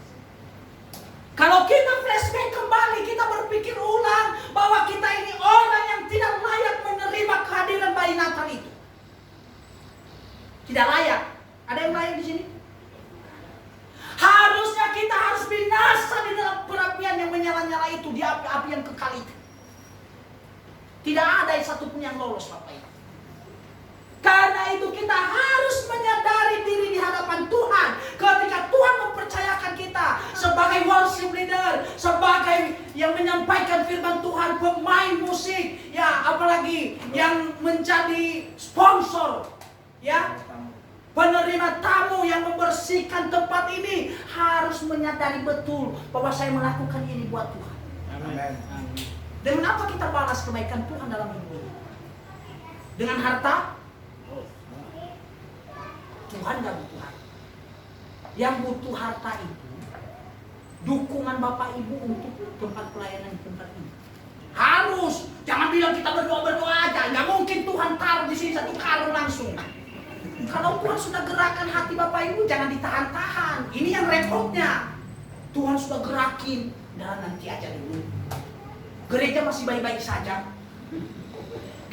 Kalau kita flashback kembali, kita berpikir ulang bahwa kita ini orang yang tidak layak menerima kehadiran bayi Natal itu. Tidak layak. Ada yang layak di sini? Harusnya kita harus binasa di dalam perapian yang menyala-nyala itu, di api-api yang kekal itu. Tidak ada satupun yang lolos, Bapak Ibu. Karena itu kita harus menyadari diri di hadapan Tuhan. Ketika Tuhan mempercayakan kita sebagai worship leader, sebagai yang menyampaikan firman Tuhan, pemain musik, ya apalagi yang menjadi sponsor, ya penerima tamu yang membersihkan tempat ini, harus menyadari betul bahwa saya melakukan ini buat Tuhan. Amin. Dengan apa kita balas kebaikan Tuhan dalam hidup ini? Dengan harta? Tuhan gak butuh harta. Yang butuh harta itu dukungan Bapak Ibu untuk tempat pelayanan tempat ini. Harus, jangan bilang kita berdoa aja. Nggak mungkin Tuhan taruh di sini satu karung langsung. Kalau Tuhan sudah gerakan hati Bapak Ibu, jangan ditahan-tahan. Ini yang repotnya. Tuhan sudah gerakin, dan nanti aja dulu. Gereja masih baik-baik saja.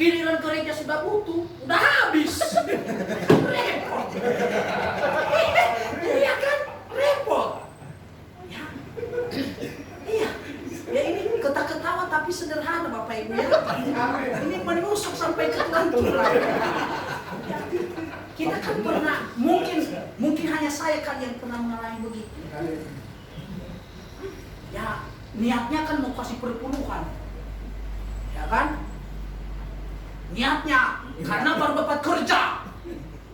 Giliran gereja sudah butuh, udah habis. Repot. Iya kan? Repot. Ya. Iya. Ya ini ketawa tapi sederhana Bapak Ibu ya. Ini menusuk sampai ke tulang-tulang. Kita kan pernah, mungkin hanya saya kan yang pernah mengalami begitu. Ya, niatnya kan mau kasih perpuluhan. Ya kan? Niatnya, karena baru dapat kerja.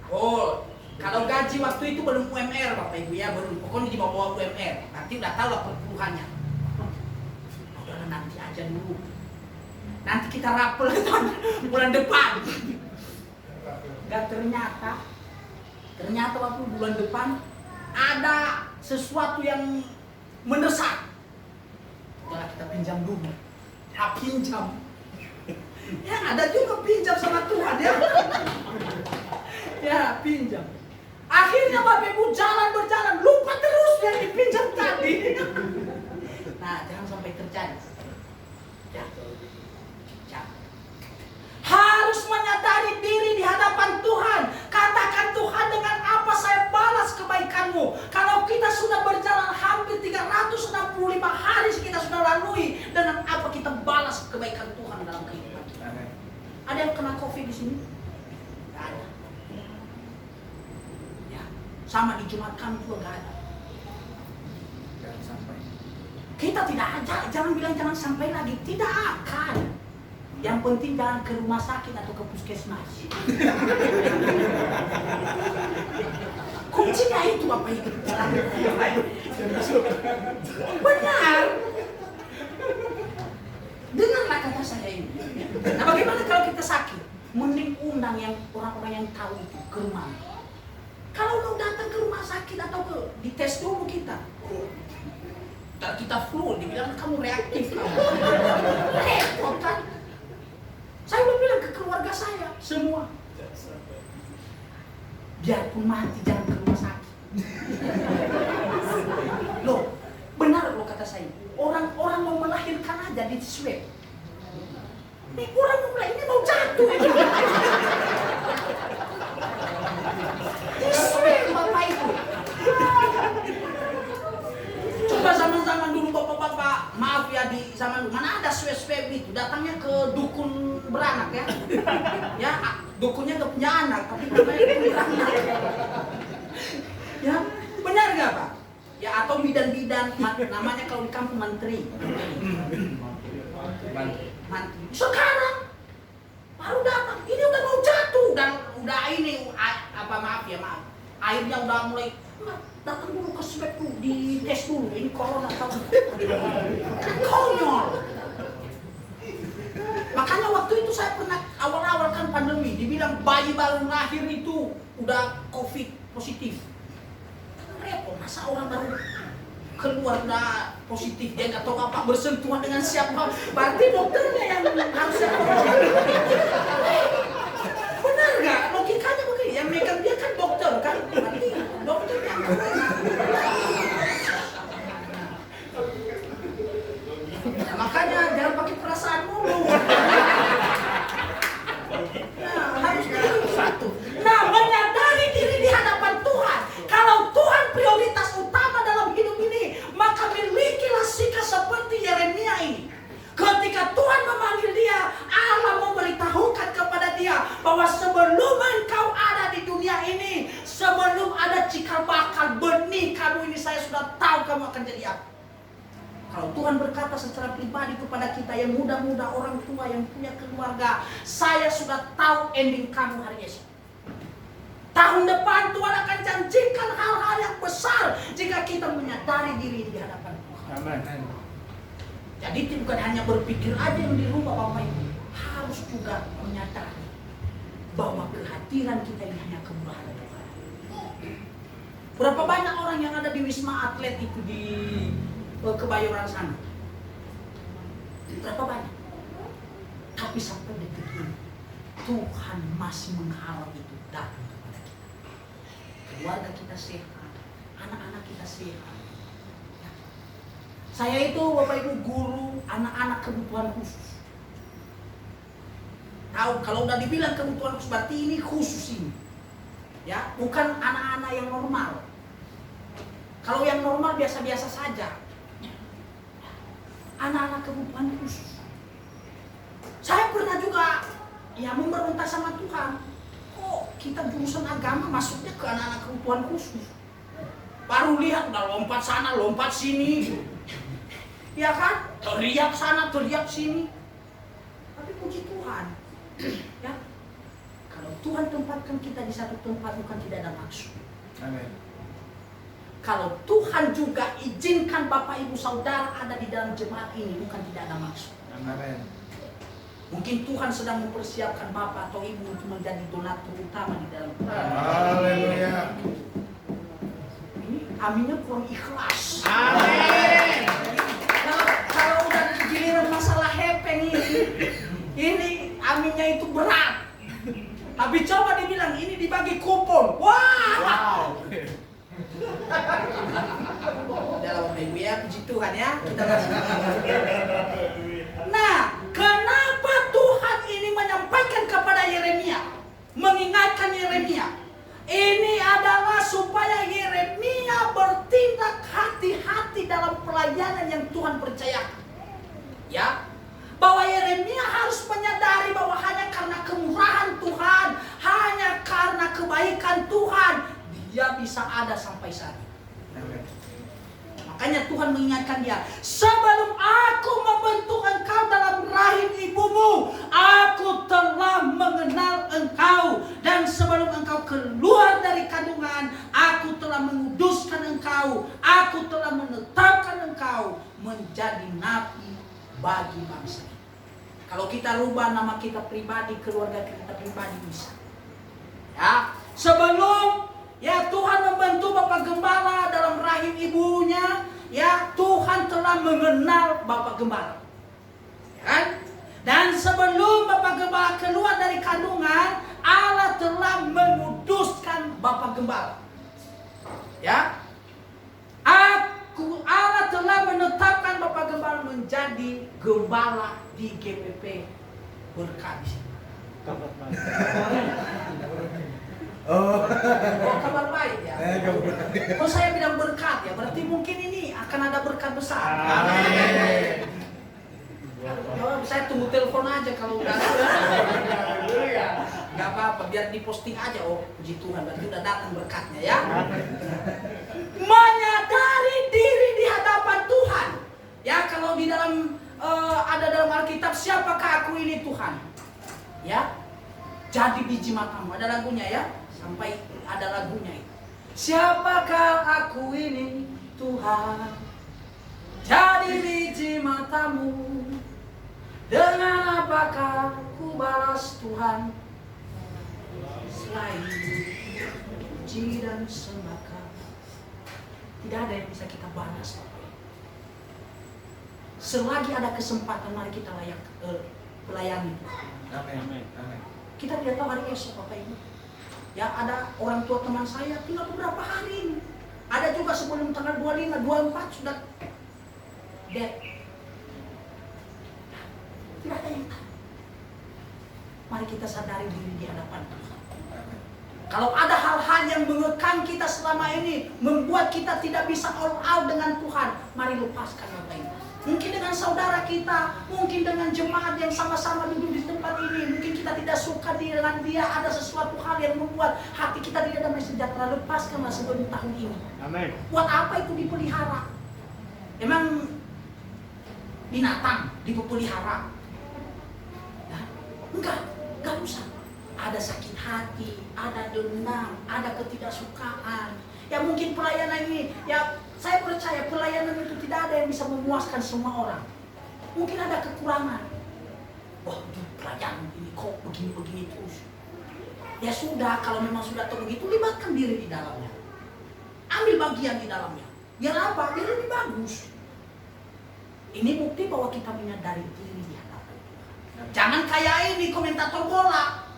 Oh, kalau gaji waktu itu belum UMR Bapak Ibu ya, belum. Pokoknya di bawah UMR. Nanti udah tahu lah perpuluhannya. Udah nanti aja dulu. Nanti kita rapel bulan depan. Dan ternyata waktu bulan depan ada sesuatu yang mendesak. Kalau kita pinjam dulu. Ya pinjam. Ya ada juga pinjam sama Tuhan ya. Ya pinjam. Akhirnya Bapak Ibu berjalan lupa terus yang dipinjam tadi. Nah jangan sampai terjadi. Ya. Harus menyadari diri di hadapan Tuhan. Katakan Tuhan, dengan apa saya balas kebaikanmu? Kalau kita sudah berjalan hampir 365 hari kita sudah lalui, dengan apa kita balas kebaikan Tuhan dalam kehidupan kita? Ada yang kena COVID di sini? Gak ada. Ya, sama di Jumat kami juga gak ada. Jangan sampai. Kita tidak ada, jangan bilang jangan sampai lagi, tidak akan. Yang penting jangan ke rumah sakit atau ke puskesmas. Kuncinya itu Bapak Ibu. Benar. Dengarlah kata saya ini. Nah bagaimana kalau kita sakit? Mending undang yang orang-orang yang tahu itu ke rumah. Kalau mau datang ke rumah sakit atau ke dites dulu kita. Kita flu, dibilang kamu reaktif kamu. Repot kan? Saya udah bilang ke keluarga saya semua. Biarpun mati jangan ke rumah sakit. Loh, benar loh kata saya. Orang-orang mau melahirkan aja di swab. Ini orang mau melahirkan, ini mau jatuh. Di swab Bapak Ibu. Coba zaman-zaman dulu bapak-bapak, maaf ya di zaman mana ada swab itu, datangnya ke dukun beranak ya. Ya, dukunnya gak punya anak, tapi namanya dukun beranak. Ya, benar gak Pak? Ya atau bidan-bidan, namanya kalau di kampung mantri. nanti. Sekarang baru datang. Ini udah mau jatuh dan udah ini maaf. Airnya udah mulai datang dulu ke swab dulu, di tes dulu. Ini corona atau konyol. Makanya waktu itu saya pernah awal-awal kan pandemi dibilang bayi baru lahir itu udah COVID positif. Repot, masa orang baru keluar udah positif, dia nggak tahu apa bersentuhan dengan siapa, berarti dokternya yang harusnya benar nggak? Logikanya begini, yang megang dia kan dokter kan, berarti dokter yang makanya jangan pakai perasaan mulu. Nah, harus itu satu. Nah, menyadari diri di hadapan Tuhan. Kalau Tuhan prioritas utama dalam hidup ini, maka milikilah sikap seperti Yeremia ini. Ketika Tuhan memanggil dia, Allah memberitahukan kepada dia bahwa sebelum engkau ada di dunia ini, sebelum ada cikal bakal benih kamu ini, saya sudah tahu kamu akan jadi apa. Kalau Tuhan berkata secara pribadi kepada kita yang muda-muda, orang tua yang punya keluarga, saya sudah tahu ending kamu hari esok. Tahun depan Tuhan akan janjikan hal-hal yang besar jika kita menyadari diri di hadapan Tuhan. Amin. Jadi itu bukan hanya berpikir aja yang di rumah Bapak Ibu, harus juga menyadari bahwa kehadiran kita ini hanya kemurahan Tuhan. Berapa banyak orang yang ada di Wisma Atlet itu di Kebayoran sana? Berapa banyak? Tapi sampai detik ini Tuhan masih menghalau itu datang kepada kita. Keluarga kita sehat, anak-anak kita sehat. Saya itu Bapak Ibu guru anak-anak kebutuhan khusus. Tahu kalau udah dibilang kebutuhan khusus berarti ini khusus ini. Ya, bukan anak-anak yang normal. Kalau yang normal biasa-biasa saja. Anak-anak kebutuhan khusus. Saya pernah juga memberontak sama Tuhan. Kok kita jurusan agama masuknya ke anak-anak kebutuhan khusus? Baru lihat udah lompat sana, lompat sini. Ya kan? Teriak sana, teriak sini. Tapi puji Tuhan. Ya. Kalau Tuhan tempatkan kita di satu tempat bukan tidak ada maksud. Amin. Kalau Tuhan juga izinkan Bapak Ibu Saudara ada di dalam jemaat ini bukan tidak ada maksud. Amin. Mungkin Tuhan sedang mempersiapkan Bapak atau Ibu untuk menjadi donatur utama di dalam. Haleluya. Ini aminnya kurang ikhlas. Amin. Kalau udah giliran masalah hepeng ini aminnya itu berat. Tapi coba dibilang ini dibagi kupon. Wow. Dalam Ibu ya, puji Tuhan ya. Nah, kenapa Tuhan ini menyampaikan kepada Yeremia, mengingatkan Yeremia? Ini adalah supaya Yeremia bertindak hati-hati dalam pelayanan yang Tuhan percayakan. Ya, bahwa Yeremia harus menyadari bahwa hanya karena kemurahan Tuhan, hanya karena kebaikan Tuhan, dia bisa ada sampai saat ini. Makanya Tuhan mengingatkan dia, sebelum aku membentuk engkau dalam rahim ibumu, aku telah mengenal engkau. Dan sebelum engkau keluar dari kandungan, aku telah menguduskan engkau. Aku telah menetapkan engkau menjadi nabi bagi bangsa. Kalau kita rubah nama kita pribadi, keluarga kita pribadi bisa. Ya, sebelum Tuhan membentuk Bapak Gembala dalam rahim ibunya, Tuhan telah mengenal Bapak Gembala. Ya, dan sebelum Bapak Gembala keluar dari kandungan, Allah telah menguduskan Bapak Gembala. Ya, Allah telah menetapkan Bapak Gembala menjadi gembala di GPP Berkat. Oh, kabar baik ya. Oh, saya bilang berkat ya, berarti mungkin ini akan ada berkat besar. Amin. Oh, saya tunggu telepon aja kalau udah. Gak apa-apa, biar diposting aja. Oh, puji Tuhan, berarti udah datang berkatnya ya. Menyadari diri di hadapan Tuhan. Ya, kalau di dalam ada dalam Alkitab, siapakah aku ini Tuhan? Ya, jadi biji matamu. Ada lagunya ya, sampai ada lagunya itu. Siapakah aku ini Tuhan? Jadi biji matamu. Dengan apakah ku balas Tuhan? Selain puji dan sembah. Tidak ada yang bisa kita balas. Selagi ada kesempatan, mari kita melayani. Amin. Kita tidak tahu hari esok Bapak Ibu. Ya, ada orang tua teman saya tinggal beberapa hari ini. Ada juga sebelum tanggal 25, 24 sudah dead. Tidak ada yang tahu. Mari kita sadari diri di hadapan Tuhan. Kalau ada hal-hal yang mengekang kita selama ini, membuat kita tidak bisa all out dengan Tuhan, mari lepaskan Bapak Ibu. Mungkin dengan saudara kita, mungkin dengan jemaat yang sama-sama duduk di tempat ini, mungkin kita tidak suka dengan dia, ada sesuatu hal yang membuat hati kita tidak damai sejahtera. Lepaskanlah sebelum tahun ini. Amin. Buat apa itu dipelihara? Emang binatang dipelihara? Ya? Enggak usah. Ada sakit hati, ada dendam, ada ketidaksukaan. Ya mungkin pelayanan ini, ya saya percaya pelayanan itu tidak ada yang bisa memuaskan semua orang. Mungkin ada kekurangan. Wah, pelayanan ini kok begini-begini terus. Ya sudah, kalau memang sudah tahu begitu, libatkan diri di dalamnya. Ambil bagian di dalamnya. Biar apa? Biar lebih bagus. Ini bukti bahwa kita menyadari diri di hadapan Tuhan. Jangan kayak ini komentator bola.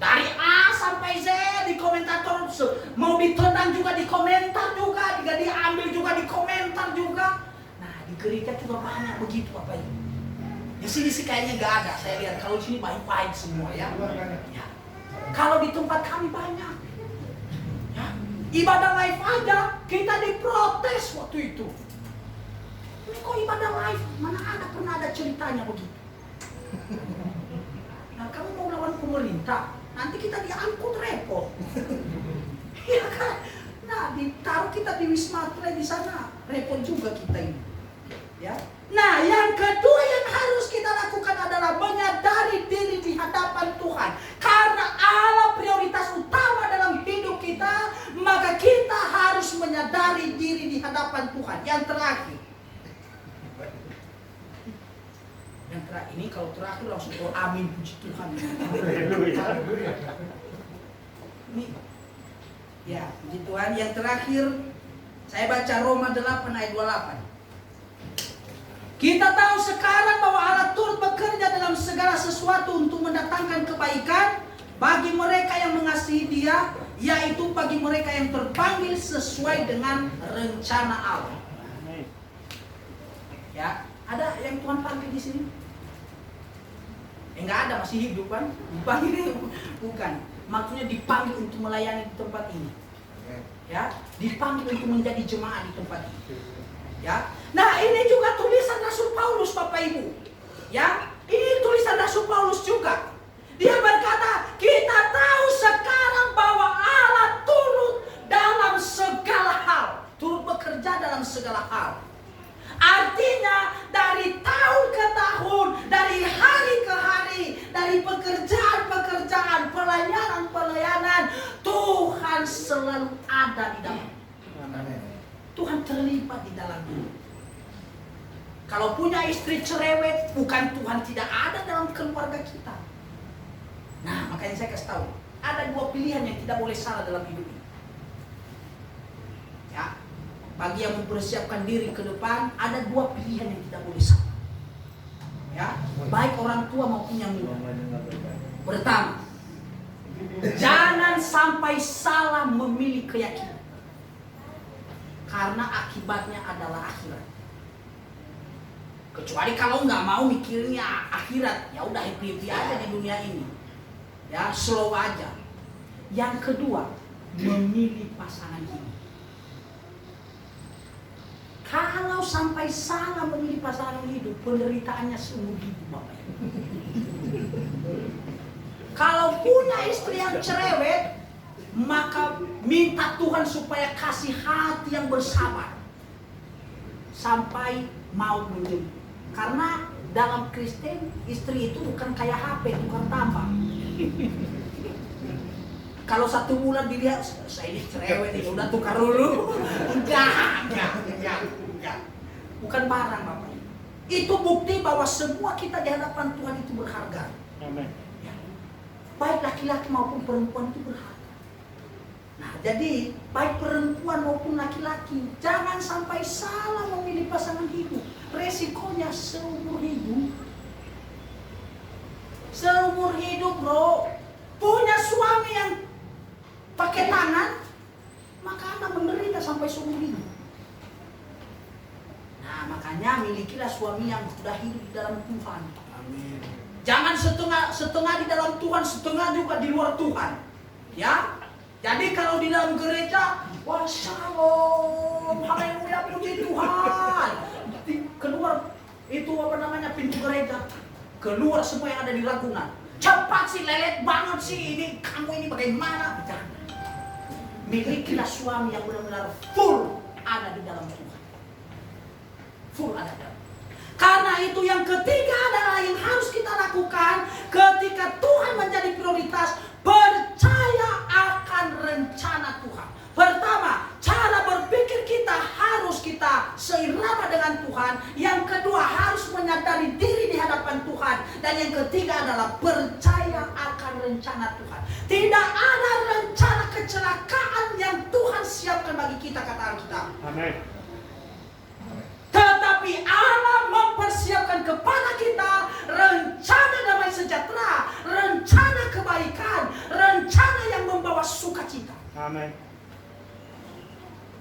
Dari A sampai Z di komentator, mau ditendang juga di komentar juga, diambil juga di komentar juga. Nah, di gereja juga banyak begitu Bapak Ibu. Di sini sih kayaknya nggak ada. Saya lihat kalau di sini baik-baik semua ya. Ya. Kalau di tempat kami banyak. Ya. Ibadah live aja kita diprotes waktu itu. Ini kok ibadah live? Mana pernah ada ceritanya begitu? Nah, kamu mau lawan pemerintah? Nanti kita diangkut repot. Iya kan? Nah, ditaruh kita di Wisma Atlet di sana, repot juga kita ini. Ya. Nah, yang kedua yang harus kita lakukan adalah menyadari diri di hadapan Tuhan. Karena Allah prioritas utama dalam hidup kita, maka kita harus menyadari diri di hadapan Tuhan. Yang terakhir. Ini kalau terakhir langsung amin, puji Tuhan. Ini ya, puji Tuhan. Yang terakhir saya baca Roma 8 ayat 28. Kita tahu sekarang bahwa Allah turut bekerja dalam segala sesuatu untuk mendatangkan kebaikan bagi mereka yang mengasihi Dia, yaitu bagi mereka yang terpanggil sesuai dengan rencana Allah. Ya, ada yang Tuhan panggil di sini? Enggak ada, masih hidup kan? Dipanggil bukan. Maksudnya dipanggil untuk melayani di tempat ini. Ya, dipanggil untuk menjadi jemaat di tempat ini. Ya. Nah, ini juga tulisan Rasul Paulus Bapak Ibu. Ya, ini tulisan Rasul Paulus juga. Dia berkata, kita tahu sekarang bahwa Allah turut dalam segala hal, turut bekerja dalam segala hal. Artinya dari tahun ke tahun, dari hari ke hari, dari pekerjaan-pekerjaan, pelayanan-pelayanan, Tuhan selalu ada di dalam. Tuhan terlibat di dalam hidup. Kalau punya istri cerewet, bukan Tuhan tidak ada dalam keluarga kita. Nah, makanya saya kasih tahu, ada dua pilihan yang tidak boleh salah dalam hidup ini. Ya. Bagi yang mempersiapkan diri ke depan, ada dua pilihan yang tidak boleh salah. Ya, baik orang tua maupun yang muda. Pertama, jangan sampai salah memilih keyakinan. Karena akibatnya adalah akhirat. Kecuali kalau nggak mau mikirnya akhirat, ya udah happy-happy aja di dunia ini. Ya, slow aja. Yang kedua, memilih pasangan hidup. Kalau sampai salah memilih pasangan hidup, penderitaannya seumur hidup Bapak. Kalau punya istri yang cerewet, maka minta Tuhan supaya kasih hati yang bersabar sampai mau menjemput. Karena dalam Kristen istri itu bukan kayak HP, tukang tambah. Kalau 1 bulan dilihat, saya ini cerewet ini udah tukar dulu. Enggak. Bukan barang Bapak. Itu bukti bahwa semua kita di hadapan Tuhan itu berharga. Amin. Ya. Baik laki-laki maupun perempuan itu berharga. Nah, jadi baik perempuan maupun laki-laki jangan sampai salah memilih pasangan hidup. Resikonya seumur hidup. Seumur hidup, bro. Punya suami yang pakai tangan, maka Anda menderita sampai seumur hidup. Nah, makanya milikilah suami yang sudah hidup di dalam Tuhan. Amin. Jangan setengah di dalam Tuhan, setengah juga di luar Tuhan. Ya. Jadi kalau di dalam gereja, wah shalom, haleluya, puji Tuhan. Keluar itu pintu gereja. Keluar semua yang ada di Ragunan. Cepat sih, lelet banget sih ini. Kamu ini bagaimana? Jangan. Milikilah suami yang benar-benar full ada di dalam Tuhan. Full ada di dalam. Karena itu yang ketiga adalah yang harus kita lakukan ketika Tuhan menjadi prioritas. Percaya akan rencana Tuhan. Pertama, cara berpikir kita harus kita seirama dengan Tuhan. Yang kedua, harus menyadari diri di hadapan Tuhan. Dan yang ketiga adalah percaya akan rencana Tuhan. Tidak ada rencana kecelakaan yang Tuhan siapkan bagi kita, kata Alkitab. Amin. Tetapi Allah mempersiapkan kepada kita rencana damai sejahtera, rencana kebaikan, rencana yang membawa sukacita. Amin.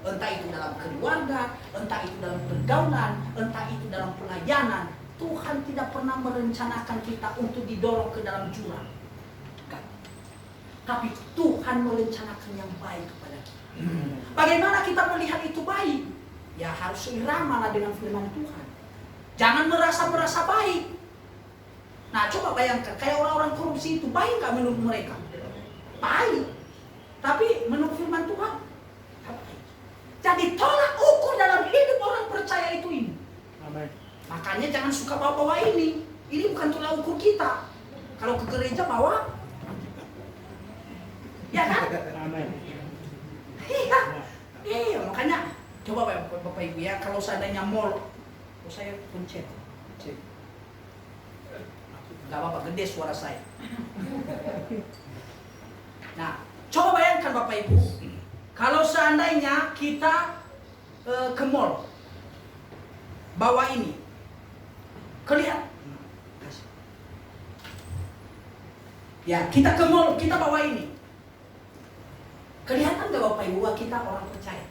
Entah itu dalam keluarga, entah itu dalam pergaulan, entah itu dalam pelayanan. Tuhan tidak pernah merencanakan kita untuk didorong ke dalam jurang. Bukan. Tapi Tuhan merencanakan yang baik kepada kita. Bagaimana kita melihat itu baik? Ya harus seirama dengan firman Tuhan. Jangan merasa baik. Nah coba bayangkan, kayak orang-orang korupsi itu baik nggak menurut mereka? Baik. Tapi menurut firman Tuhan, nggak baik. Jadi tolak ukur dalam hidup orang percaya itu ini. Amin. Makanya jangan suka bawa-bawa ini. Ini bukan tolak ukur kita. Kalau ke gereja bawa, ya kan? Amin. Iya, makanya coba Bapak Ibu ya, kalau seandainya mall, saya pencet. Gak apa-apa, gede suara saya. Nah, coba bayangkan Bapak Ibu, kalau seandainya kita ke mall, bawa ini, kelihatan. Ya, kita ke mall, kita bawa ini. Kelihatan gak Bapak Ibu kita orang percaya?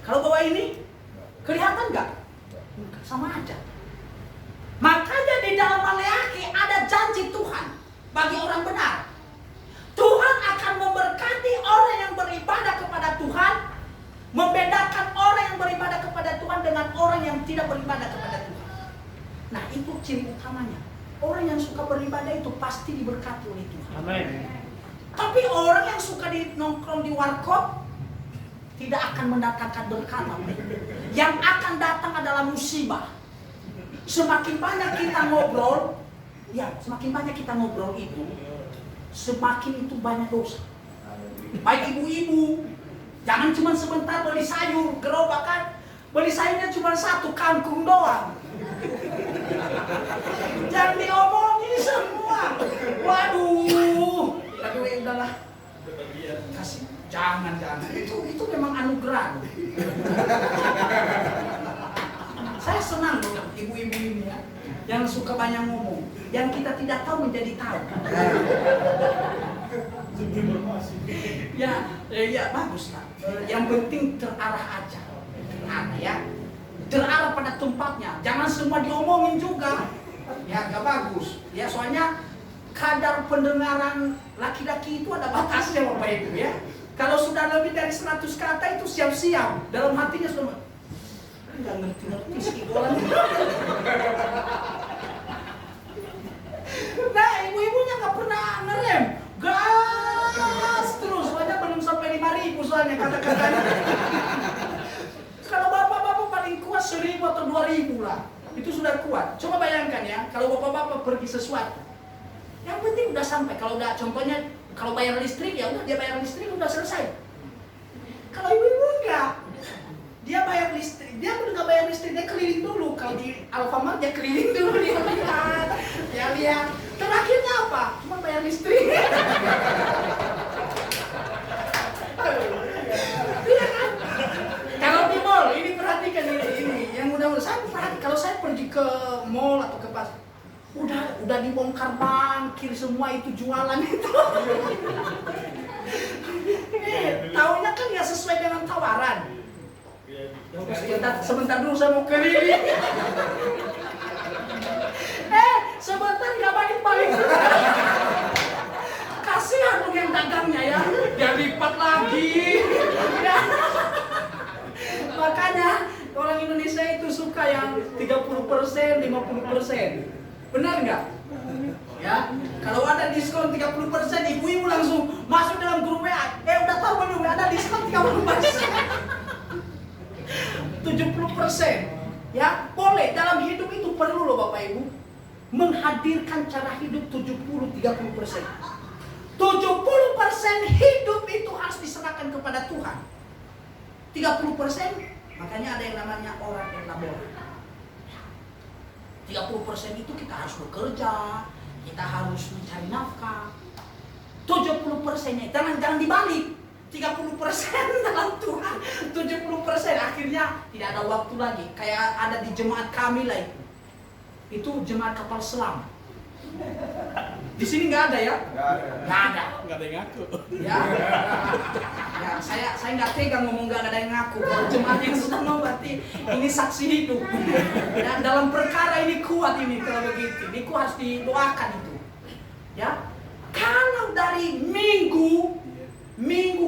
Kalau bawa ini, kelihatan gak? Sama aja. Makanya di dalam Maleakhi ada janji Tuhan bagi orang benar. Tuhan akan memberkati orang yang beribadah kepada Tuhan, membedakan orang yang beribadah kepada Tuhan dengan orang yang tidak beribadah kepada Tuhan. Nah itu ciri utamanya. Orang yang suka beribadah itu pasti diberkati oleh Tuhan. Amin. Tapi orang yang suka nongkrong di warkop tidak akan mendatangkan berkat. Yang akan datang adalah musibah. Semakin banyak kita ngobrol, ya semakin banyak kita ngobrol itu, semakin itu banyak dosa. Baik ibu-ibu, jangan cuma sebentar beli sayur, gerobakan, beli sayurnya cuma 1 kangkung doang. Jangan diomongin semua. Waduh, aduh ya udahlah. Kasih, jangan. Itu memang anugerah. Saya senang loh ibu-ibu ini ya, yang suka banyak ngomong, yang kita tidak tahu menjadi tahu. Ya bagus lah. Yang penting terarah aja, terarah pada tempatnya. Jangan semua diomongin juga. Ya gak bagus. Ya soalnya kadar pendengaran laki-laki itu ada batasnya Bapak Ibu ya. Kalau sudah lebih dari 100 kata itu siap-siap. Dalam hatinya sudah nggak ngerti sih orang. Nah ibu-ibunya nggak pernah ngerem, gas terus. Soalnya belum sampai 5.000 soalnya kata-katanya. Kalau bapak-bapak paling kuat 1.000 atau motor 2.000 lah. Itu sudah kuat. Coba bayangkan ya, kalau bapak-bapak pergi sesuatu. Yang penting udah sampai. Kalau udah contohnya, kalau bayar listrik ya udah, dia bayar listrik udah selesai. Kalau ibu-ibu enggak. Dia bayar listrik, dia udah bayar listrik, dia keliling dulu. Kalau di Alfamart dia keliling dulu, dia lihat. Ya lihat. Terakhirnya apa? Cuma bayar listrik. Iya kan? Kalau di mall, ini perhatikan ini yang mudah-mudahan saya perhatikan. Kalau saya pergi ke mall atau ke pasar, udah dibongkar bangkir semua itu jualan itu. Taunya kan nggak sesuai dengan tawaran. Sebentar dulu saya mau keliling. Sebentar nggak balik-balik. Kasihan dong yang dagangnya ya, dia lipat lagi. Ya. Makanya orang Indonesia itu suka yang 30%, 50%. Benar nggak? Ya, kalau ada diskon 30%, ibu-ibu langsung masuk dalam grup WA. Udah tahu belum ada diskon 30%? 70%. Ya, boleh. Dalam hidup itu perlu loh Bapak Ibu menghadirkan cara hidup 70-30%. 70% hidup itu harus diserahkan kepada Tuhan. 30% makanya ada yang namanya orang yang labor. 30% itu kita harus bekerja, kita harus mencari nafkah. 70%-nya jangan dibalik. 30% dalam Tuhan, 70% akhirnya tidak ada waktu lagi. Kayak ada di jemaat kami lah itu. Itu jemaat kapal selam. Di sini nggak ada ya? Nggak ada. Nggak ada yang ngaku. Ya, ya saya nggak tega ngomong nggak ada yang ngaku. Kalau jemaat yang sudah mau berarti ini saksi hidup. Dan dalam perkara ini kuat ini kalau begitu. Ini harus didoakan itu. Ya, kalau dari minggu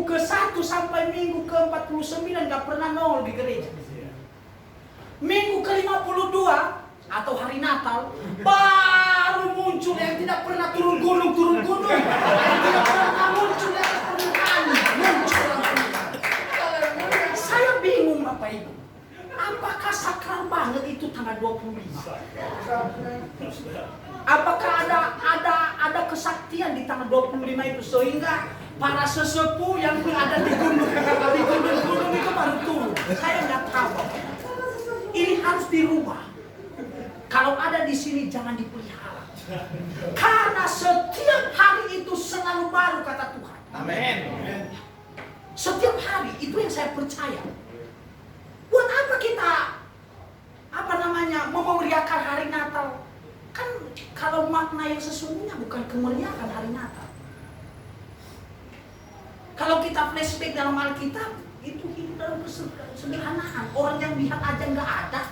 ke-1 sampai minggu ke-49 nggak pernah nongol di gereja. Minggu ke-52 atau hari Natal baru muncul yang tidak pernah turun gunung, yang tidak pernah muncul di atas permukaan, muncul. Saya bingung Bapak Ibu, apakah sakral banget itu tanggal 25? Apakah ada kesaktian di tanggal 25 itu sehingga para sesepuh yang ada di gunung itu baru turun? Saya nggak tahu. Ini harus dirubah. Kalau ada di sini jangan dipelihara. Karena setiap hari itu selalu baru kata Tuhan. Amin. Setiap hari itu yang saya percaya. Buat apa kita memeriahkan hari Natal? Kan kalau makna yang sesungguhnya bukan kemeriahan hari Natal. Kalau kita flashback dalam Alkitab, itu hidup dalam kesederhanaan. Orang yang lihat aja nggak ada,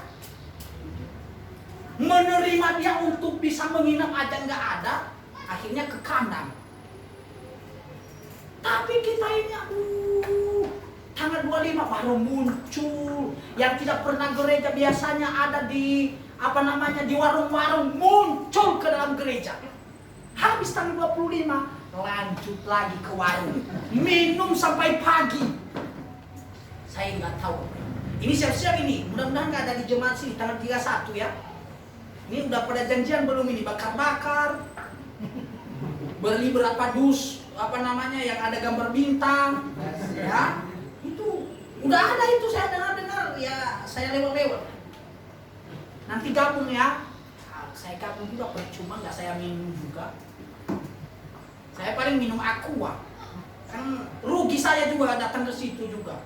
menerima dia untuk bisa menginap aja nggak ada, akhirnya ke kandang. Tapi kita ini tanggal 25 baru muncul. Yang tidak pernah gereja biasanya ada di di warung-warung, muncul ke dalam gereja. Habis tanggal 25 lanjut lagi ke warung, minum sampai pagi. Saya nggak tahu. Ini siap-siap ini, mudah-mudahan nggak ada di jemaat sini tanggal 31 ya. Ini udah pada janjian belum ini, bakar-bakar, beli berapa dus yang ada gambar bintang, ya itu udah ada itu. Saya dengar ya, saya lewat-lewat. Nanti gabung ya, saya gabung juga percuma nggak saya minum juga. Saya paling minum aqua, kan rugi saya juga datang ke situ juga.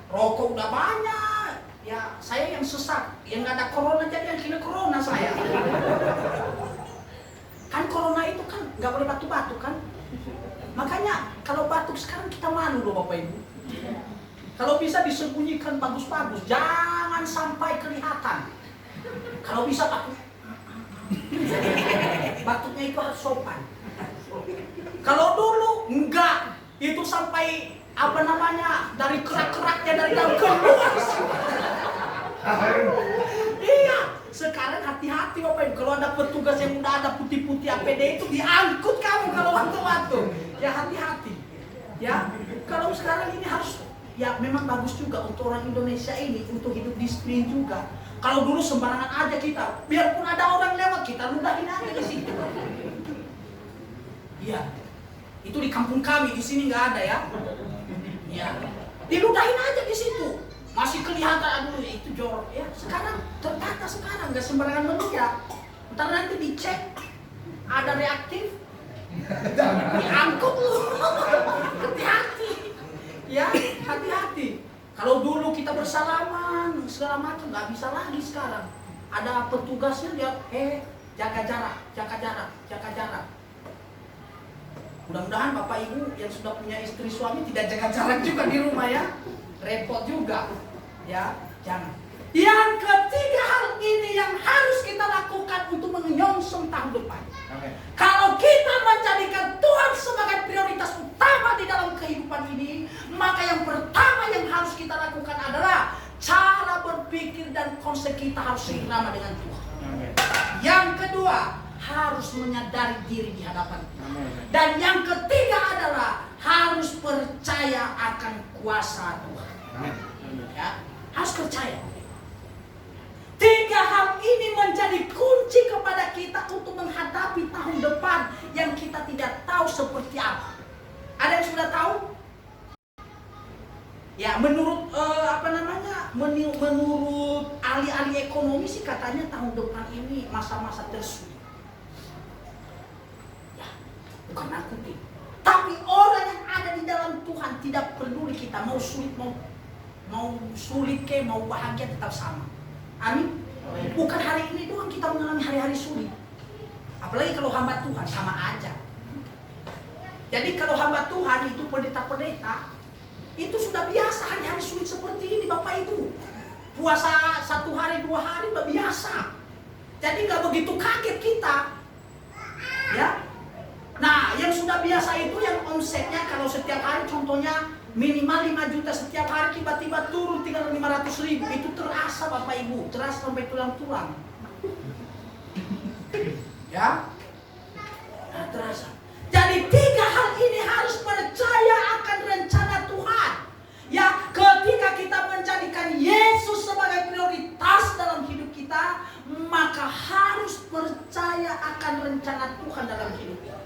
Rokok udah banyak, ya saya yang sesak, yang nggak ada corona jadi yang kena corona saya. Kan corona itu kan nggak boleh batuk-batuk kan, makanya kalau batuk sekarang kita malu loh Bapak Ibu. Kalau bisa disembunyikan bagus-bagus, jangan sampai kelihatan. Kalau bisa batuknya itu harus sopan. Kalau dulu enggak, itu sampai dari kerak-keraknya dari dalam keluar. Iya, sekarang hati-hati Bapak Ibu. Kalau ada petugas yang udah ada putih-putih APD itu diangkut kamu kalau waktu-waktu. Ya hati-hati. Ya, kalau sekarang ini harus, ya memang bagus juga untuk orang Indonesia ini untuk hidup disiplin juga. Kalau dulu sembarangan aja kita, biarpun ada orang lewat kita ludahin aja di situ. Iya, itu di kampung kami, di sini nggak ada ya. Iya, diludahin aja di situ. Masih kelihatan, aduh itu jorok ya. Sekarang tertata, sekarang nggak sembarangan meludah. Ntar nanti dicek, ada reaktif, diangkut lu. Hati-hati, ya hati-hati. Kalau dulu kita bersalaman segala macam, nggak bisa lagi sekarang. Ada petugasnya dia, jaga jarak, jaga jarak, jaga jarak. Mudah-mudahan Bapak Ibu yang sudah punya istri suami tidak jaga jarak juga di rumah ya, repot juga, ya jangan. Yang ketiga hal ini yang harus kita lakukan untuk menyongsong tahun depan. Kalau kita menjadikan Tuhan sebagai prioritas utama di dalam kehidupan ini, maka yang pertama yang harus kita lakukan adalah cara berpikir dan konsep kita harus seirama dengan Tuhan. Yang kedua, harus menyadari diri di hadapan Tuhan. Dan yang ketiga adalah harus percaya akan kuasa Tuhan. Ya, harus percaya. Tiga hal ini menjadi kunci kepada kita untuk menghadapi tahun depan yang kita tidak tahu seperti apa. Ada yang sudah tahu? Ya, menurut menurut ahli-ahli ekonomi sih katanya tahun depan ini masa-masa tersulit. Ya, bukan aku nih. Tapi orang yang ada di dalam Tuhan tidak peduli kita mau sulit mau sulit ke mau bahagia tetap sama. Amin. Bukan hari ini doang kita mengalami hari-hari sulit. Apalagi kalau hamba Tuhan sama aja. Jadi kalau hamba Tuhan itu pendeta-pendeta itu sudah biasa hari-hari sulit seperti ini Bapak Ibu. Puasa 1 hari 2 hari udah biasa. Jadi nggak begitu kaget kita. Ya. Nah yang sudah biasa itu yang omsetnya kalau setiap hari contohnya minimal 5 juta setiap hari tiba-tiba turun tinggal 500.000. Itu terasa Bapak Ibu, terasa sampai tulang-tulang. Ya, nah, terasa. Jadi 3 hal ini harus percaya akan rencana Tuhan. Ya, ketika kita menjadikan Yesus sebagai prioritas dalam hidup kita, maka harus percaya akan rencana Tuhan dalam hidup kita.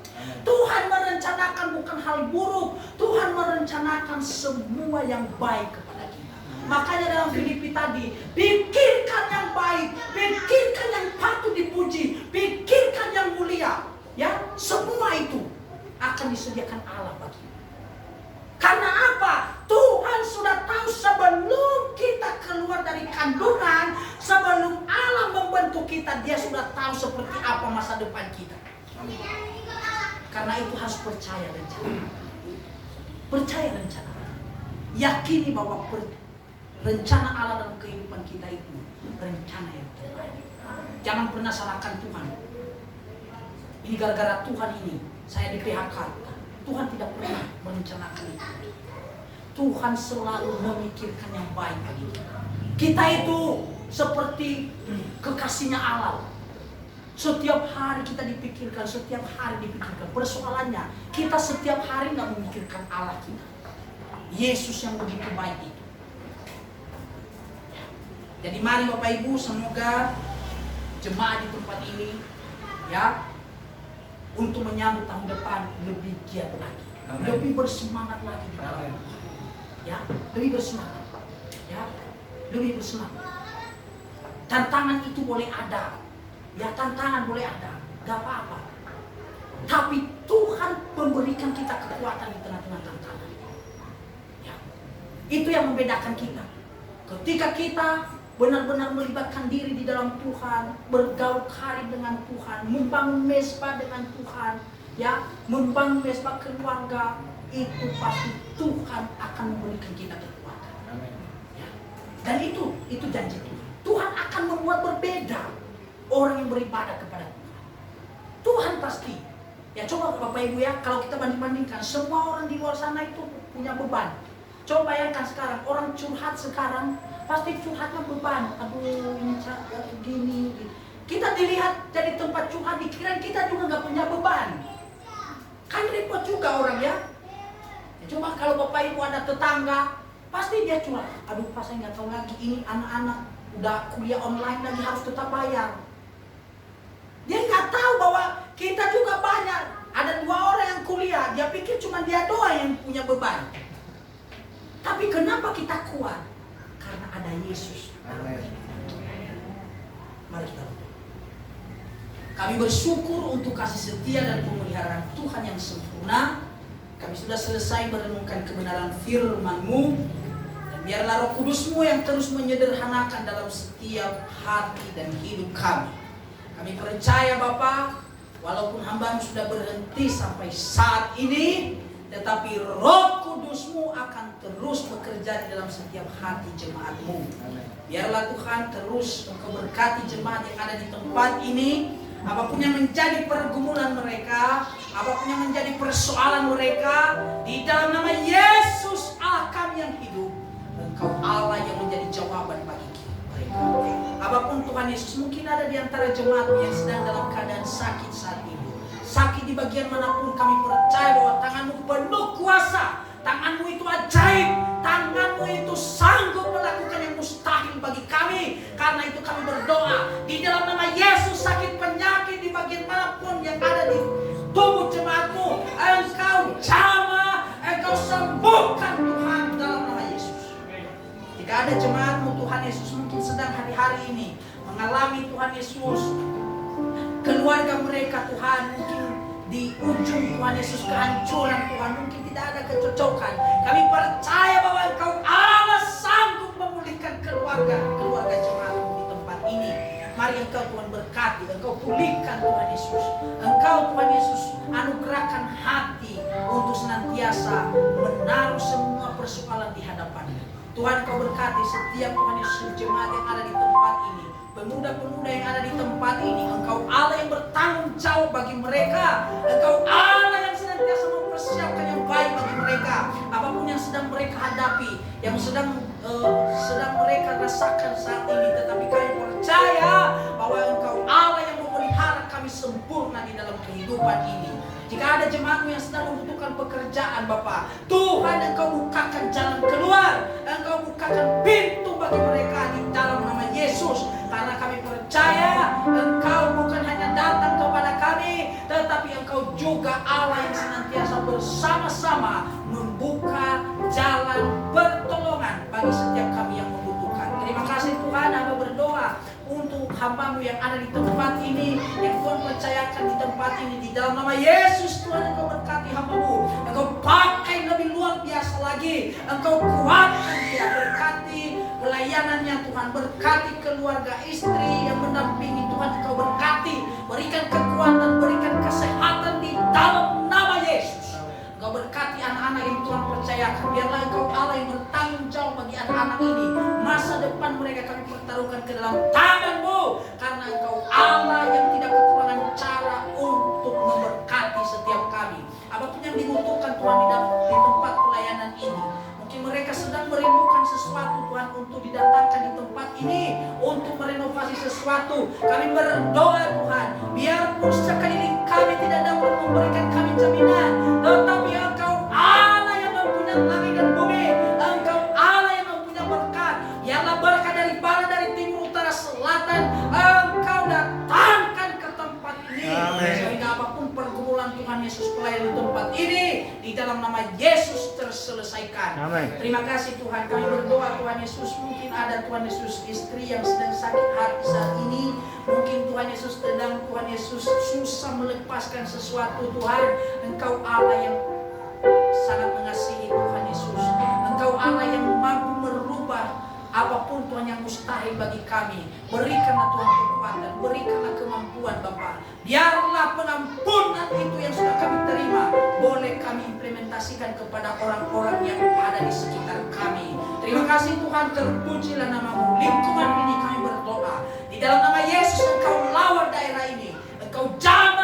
Tuhan merencanakan bukan hal buruk, Tuhan merencanakan semua yang baik kepada kita. Makanya dalam Filipi tadi, pikirkan yang baik, pikirkan yang patut dipuji, pikirkan yang mulia. Ya, semua itu akan disediakan Allah bagi kita. Karena apa? Tuhan sudah tahu sebelum kita keluar dari kandungan, sebelum Allah membentuk kita, Dia sudah tahu seperti apa masa depan kita. Karena itu harus percaya rencana. Percaya rencana. Yakini bahwa rencana Allah dalam kehidupan kita itu rencana yang terbaik. Jangan pernah salahkan Tuhan. Ini gara-gara Tuhan ini saya di PHK. Tuhan tidak pernah merencanakan itu. Tuhan selalu memikirkan yang baik bagi kita. Kita itu seperti kekasihnya Allah. Setiap hari kita dipikirkan, setiap hari dipikirkan. Persoalannya, kita setiap hari nggak memikirkan Allah kita. Yesus yang begitu baik itu. Jadi mari Bapak Ibu, semoga jemaat di tempat ini, ya, untuk menyambut tahun depan lebih giat lagi, lebih bersemangat lagi di dalam Tuhan. Ya, lebih bersemangat, ya, lebih bersemangat. Tantangan itu boleh ada. Ya tantangan boleh ada, gak apa-apa. Tapi Tuhan memberikan kita kekuatan di tengah-tengah tantangan. Ya. Itu yang membedakan kita. Ketika kita benar-benar melibatkan diri di dalam Tuhan, bergaul karib dengan Tuhan, membangun mesbah dengan Tuhan, ya, membangun mesbah keluarga, itu pasti Tuhan akan memberikan kita kekuatan. Ya. Dan itu janji Tuhan. Tuhan akan membuat berbeda orang yang beribadah kepada Tuhan. Tuhan pasti. Ya coba Bapak Ibu ya, kalau kita banding-bandingkan, semua orang di luar sana itu punya beban. Coba bayangkan sekarang, orang curhat sekarang, pasti curhatnya beban. Aduh ini gini. Kita dilihat jadi tempat curhat, dikira kita juga nggak punya beban. Kan repot juga orang ya. Coba kalau Bapak Ibu ada tetangga, pasti dia curhat. Aduh pas saya nggak tahu lagi ini anak-anak udah kuliah online lagi harus tetap bayar. Dia nggak tahu bahwa kita juga banyak. Ada 2 orang yang kuliah, dia pikir cuma dia doang yang punya beban. Tapi kenapa kita kuat? Karena ada Yesus. Mari kita berdoa. Kami bersyukur untuk kasih setia dan pemeliharaan Tuhan yang sempurna. Kami sudah selesai merenungkan kebenaran firman-Mu. Dan biarlah Roh Kudus-Mu yang terus menyederhanakan dalam setiap hati dan hidup kami. Kami percaya Bapa, walaupun hamba-Mu sudah berhenti sampai saat ini, tetapi Roh Kudus-Mu akan terus bekerja di dalam setiap hati jemaat-Mu. Biarlah Tuhan terus Engkau berkati jemaat yang ada di tempat ini. Apapun yang menjadi pergumulan mereka, apapun yang menjadi persoalan mereka, di dalam nama Yesus Allah kami yang hidup, Engkau Allah yang menjadi jawaban bagi mereka. Apapun Tuhan Yesus, mungkin ada di antara jemaat yang sedang dalam keadaan sakit saat ini. Sakit di bagian manapun, kami percaya bahwa tangan-Mu penuh kuasa. Tangan-Mu itu ajaib. Tangan-Mu itu sanggup melakukan yang mustahil bagi kami. Karena itu kami berdoa di dalam nama Yesus, sakit penyakit di bagian manapun yang ada di tubuh jemaat-Mu, Engkau jamah, Engkau sembuhkan Tuhan dalam nama Yesus. Jika ada jemaat-Mu Tuhan Yesus mungkin sedang hari-hari ini mengalami Tuhan Yesus, keluarga mereka Tuhan mungkin di ujung Tuhan Yesus kehancuran Tuhan, mungkin tidak ada kecocokan. Kami percaya bahwa Engkau Allah sanggup memulihkan keluarga jemaat-Mu di tempat ini. Mari Engkau Tuhan berkati, Engkau pulihkan Tuhan Yesus. Engkau Tuhan Yesus anugerahkan hati untuk senantiasa menaruh semua persoalan di hadapan-Mu. Tuhan Engkau berkati setiap Tuhan Yesus jemaat yang ada di tempat ini, pemuda-pemuda yang ada di tempat ini. Engkau Allah yang bertanggung jawab bagi mereka. Engkau Allah yang senantiasa mempersiapkan yang baik bagi mereka. Apapun yang sedang mereka hadapi, yang sedang mereka rasakan saat ini, tetapi kami percaya bahwa Engkau Allah yang memelihara kami sempurna di dalam kehidupan ini. Jika ada jemaat-Mu yang sedang membutuhkan pekerjaan Bapa, Tuhan Engkau bukakan jalan keluar. Engkau bukakan pintu bagi mereka di dalam nama Yesus. Karena kami percaya Engkau bukan hanya datang kepada kami, tetapi Engkau juga Allah yang senantiasa bersama-sama membuka jalan pertolongan bagi setiap kami yang membutuhkan. Terima kasih Tuhan, hamba berdoa untuk hamba-Mu yang ada di tempat ini, yang Tuhan percayakan di tempat ini, di dalam nama Yesus. Tuhan Engkau berkati hamba-Mu, Engkau pakai lebih luar biasa lagi, Engkau kuatkan dia, berkati pelayanannya Tuhan, berkati keluarga istri yang mendampingi Tuhan, Engkau berkati, berikan kekuatan, berikan kesehatan di dalam nama Yesus. Engkau berkati anak-anak yang Tuhan percayakan, biarlah Engkau Allah yang bertanggung jawab bagi anak-anak ini. Masa depan mereka kami pertaruhkan ke dalam tangan-Mu, karena Engkau Allah yang tidak kekurangan cara untuk memberkati setiap kami. Apapun yang dibutuhkan Tuhan di tempat pelayanan ini, mungkin mereka sedang merindukan sesuatu Tuhan untuk didatangkan di tempat ini, untuk merenovasi sesuatu. Kami berdoa Tuhan, biarpun sekeliling kami tidak dapat memberikan kami jaminan, tetapi Engkau Allah yang mempunyai langit dan bumi, Engkau Allah yang mempunyai berkat. Biarlah berkat dari barat, dari timur, utara, selatan, Engkau datangkan ke tempat ini. Sehingga apapun pergumulan Tuhan Yesus pelayan di tempat ini, di dalam nama Yesus terselesaikan. Amin. Terima kasih Tuhan, kami berdoa Tuhan Yesus, mungkin ada Tuhan Yesus istri yang sedang sakit hati saat ini. Mungkin Tuhan Yesus sedang Tuhan Yesus susah melepaskan sesuatu Tuhan. Engkau Allah yang sangat mengasihi Tuhan Yesus. Engkau Allah yang mampu merubah apapun Tuhan yang mustahil bagi kami. Berikanlah Tuhan kekuatan, berikanlah kemampuan Bapa. Biarlah pengampunan itu yang sudah kami terima boleh kami implementasikan kepada orang-orang yang ada di sekitar kami. Terima kasih Tuhan, terpujilah nama-Mu. Lingkungan ini kami berdoa, di dalam nama Yesus Engkau lawar daerah ini, Engkau jamah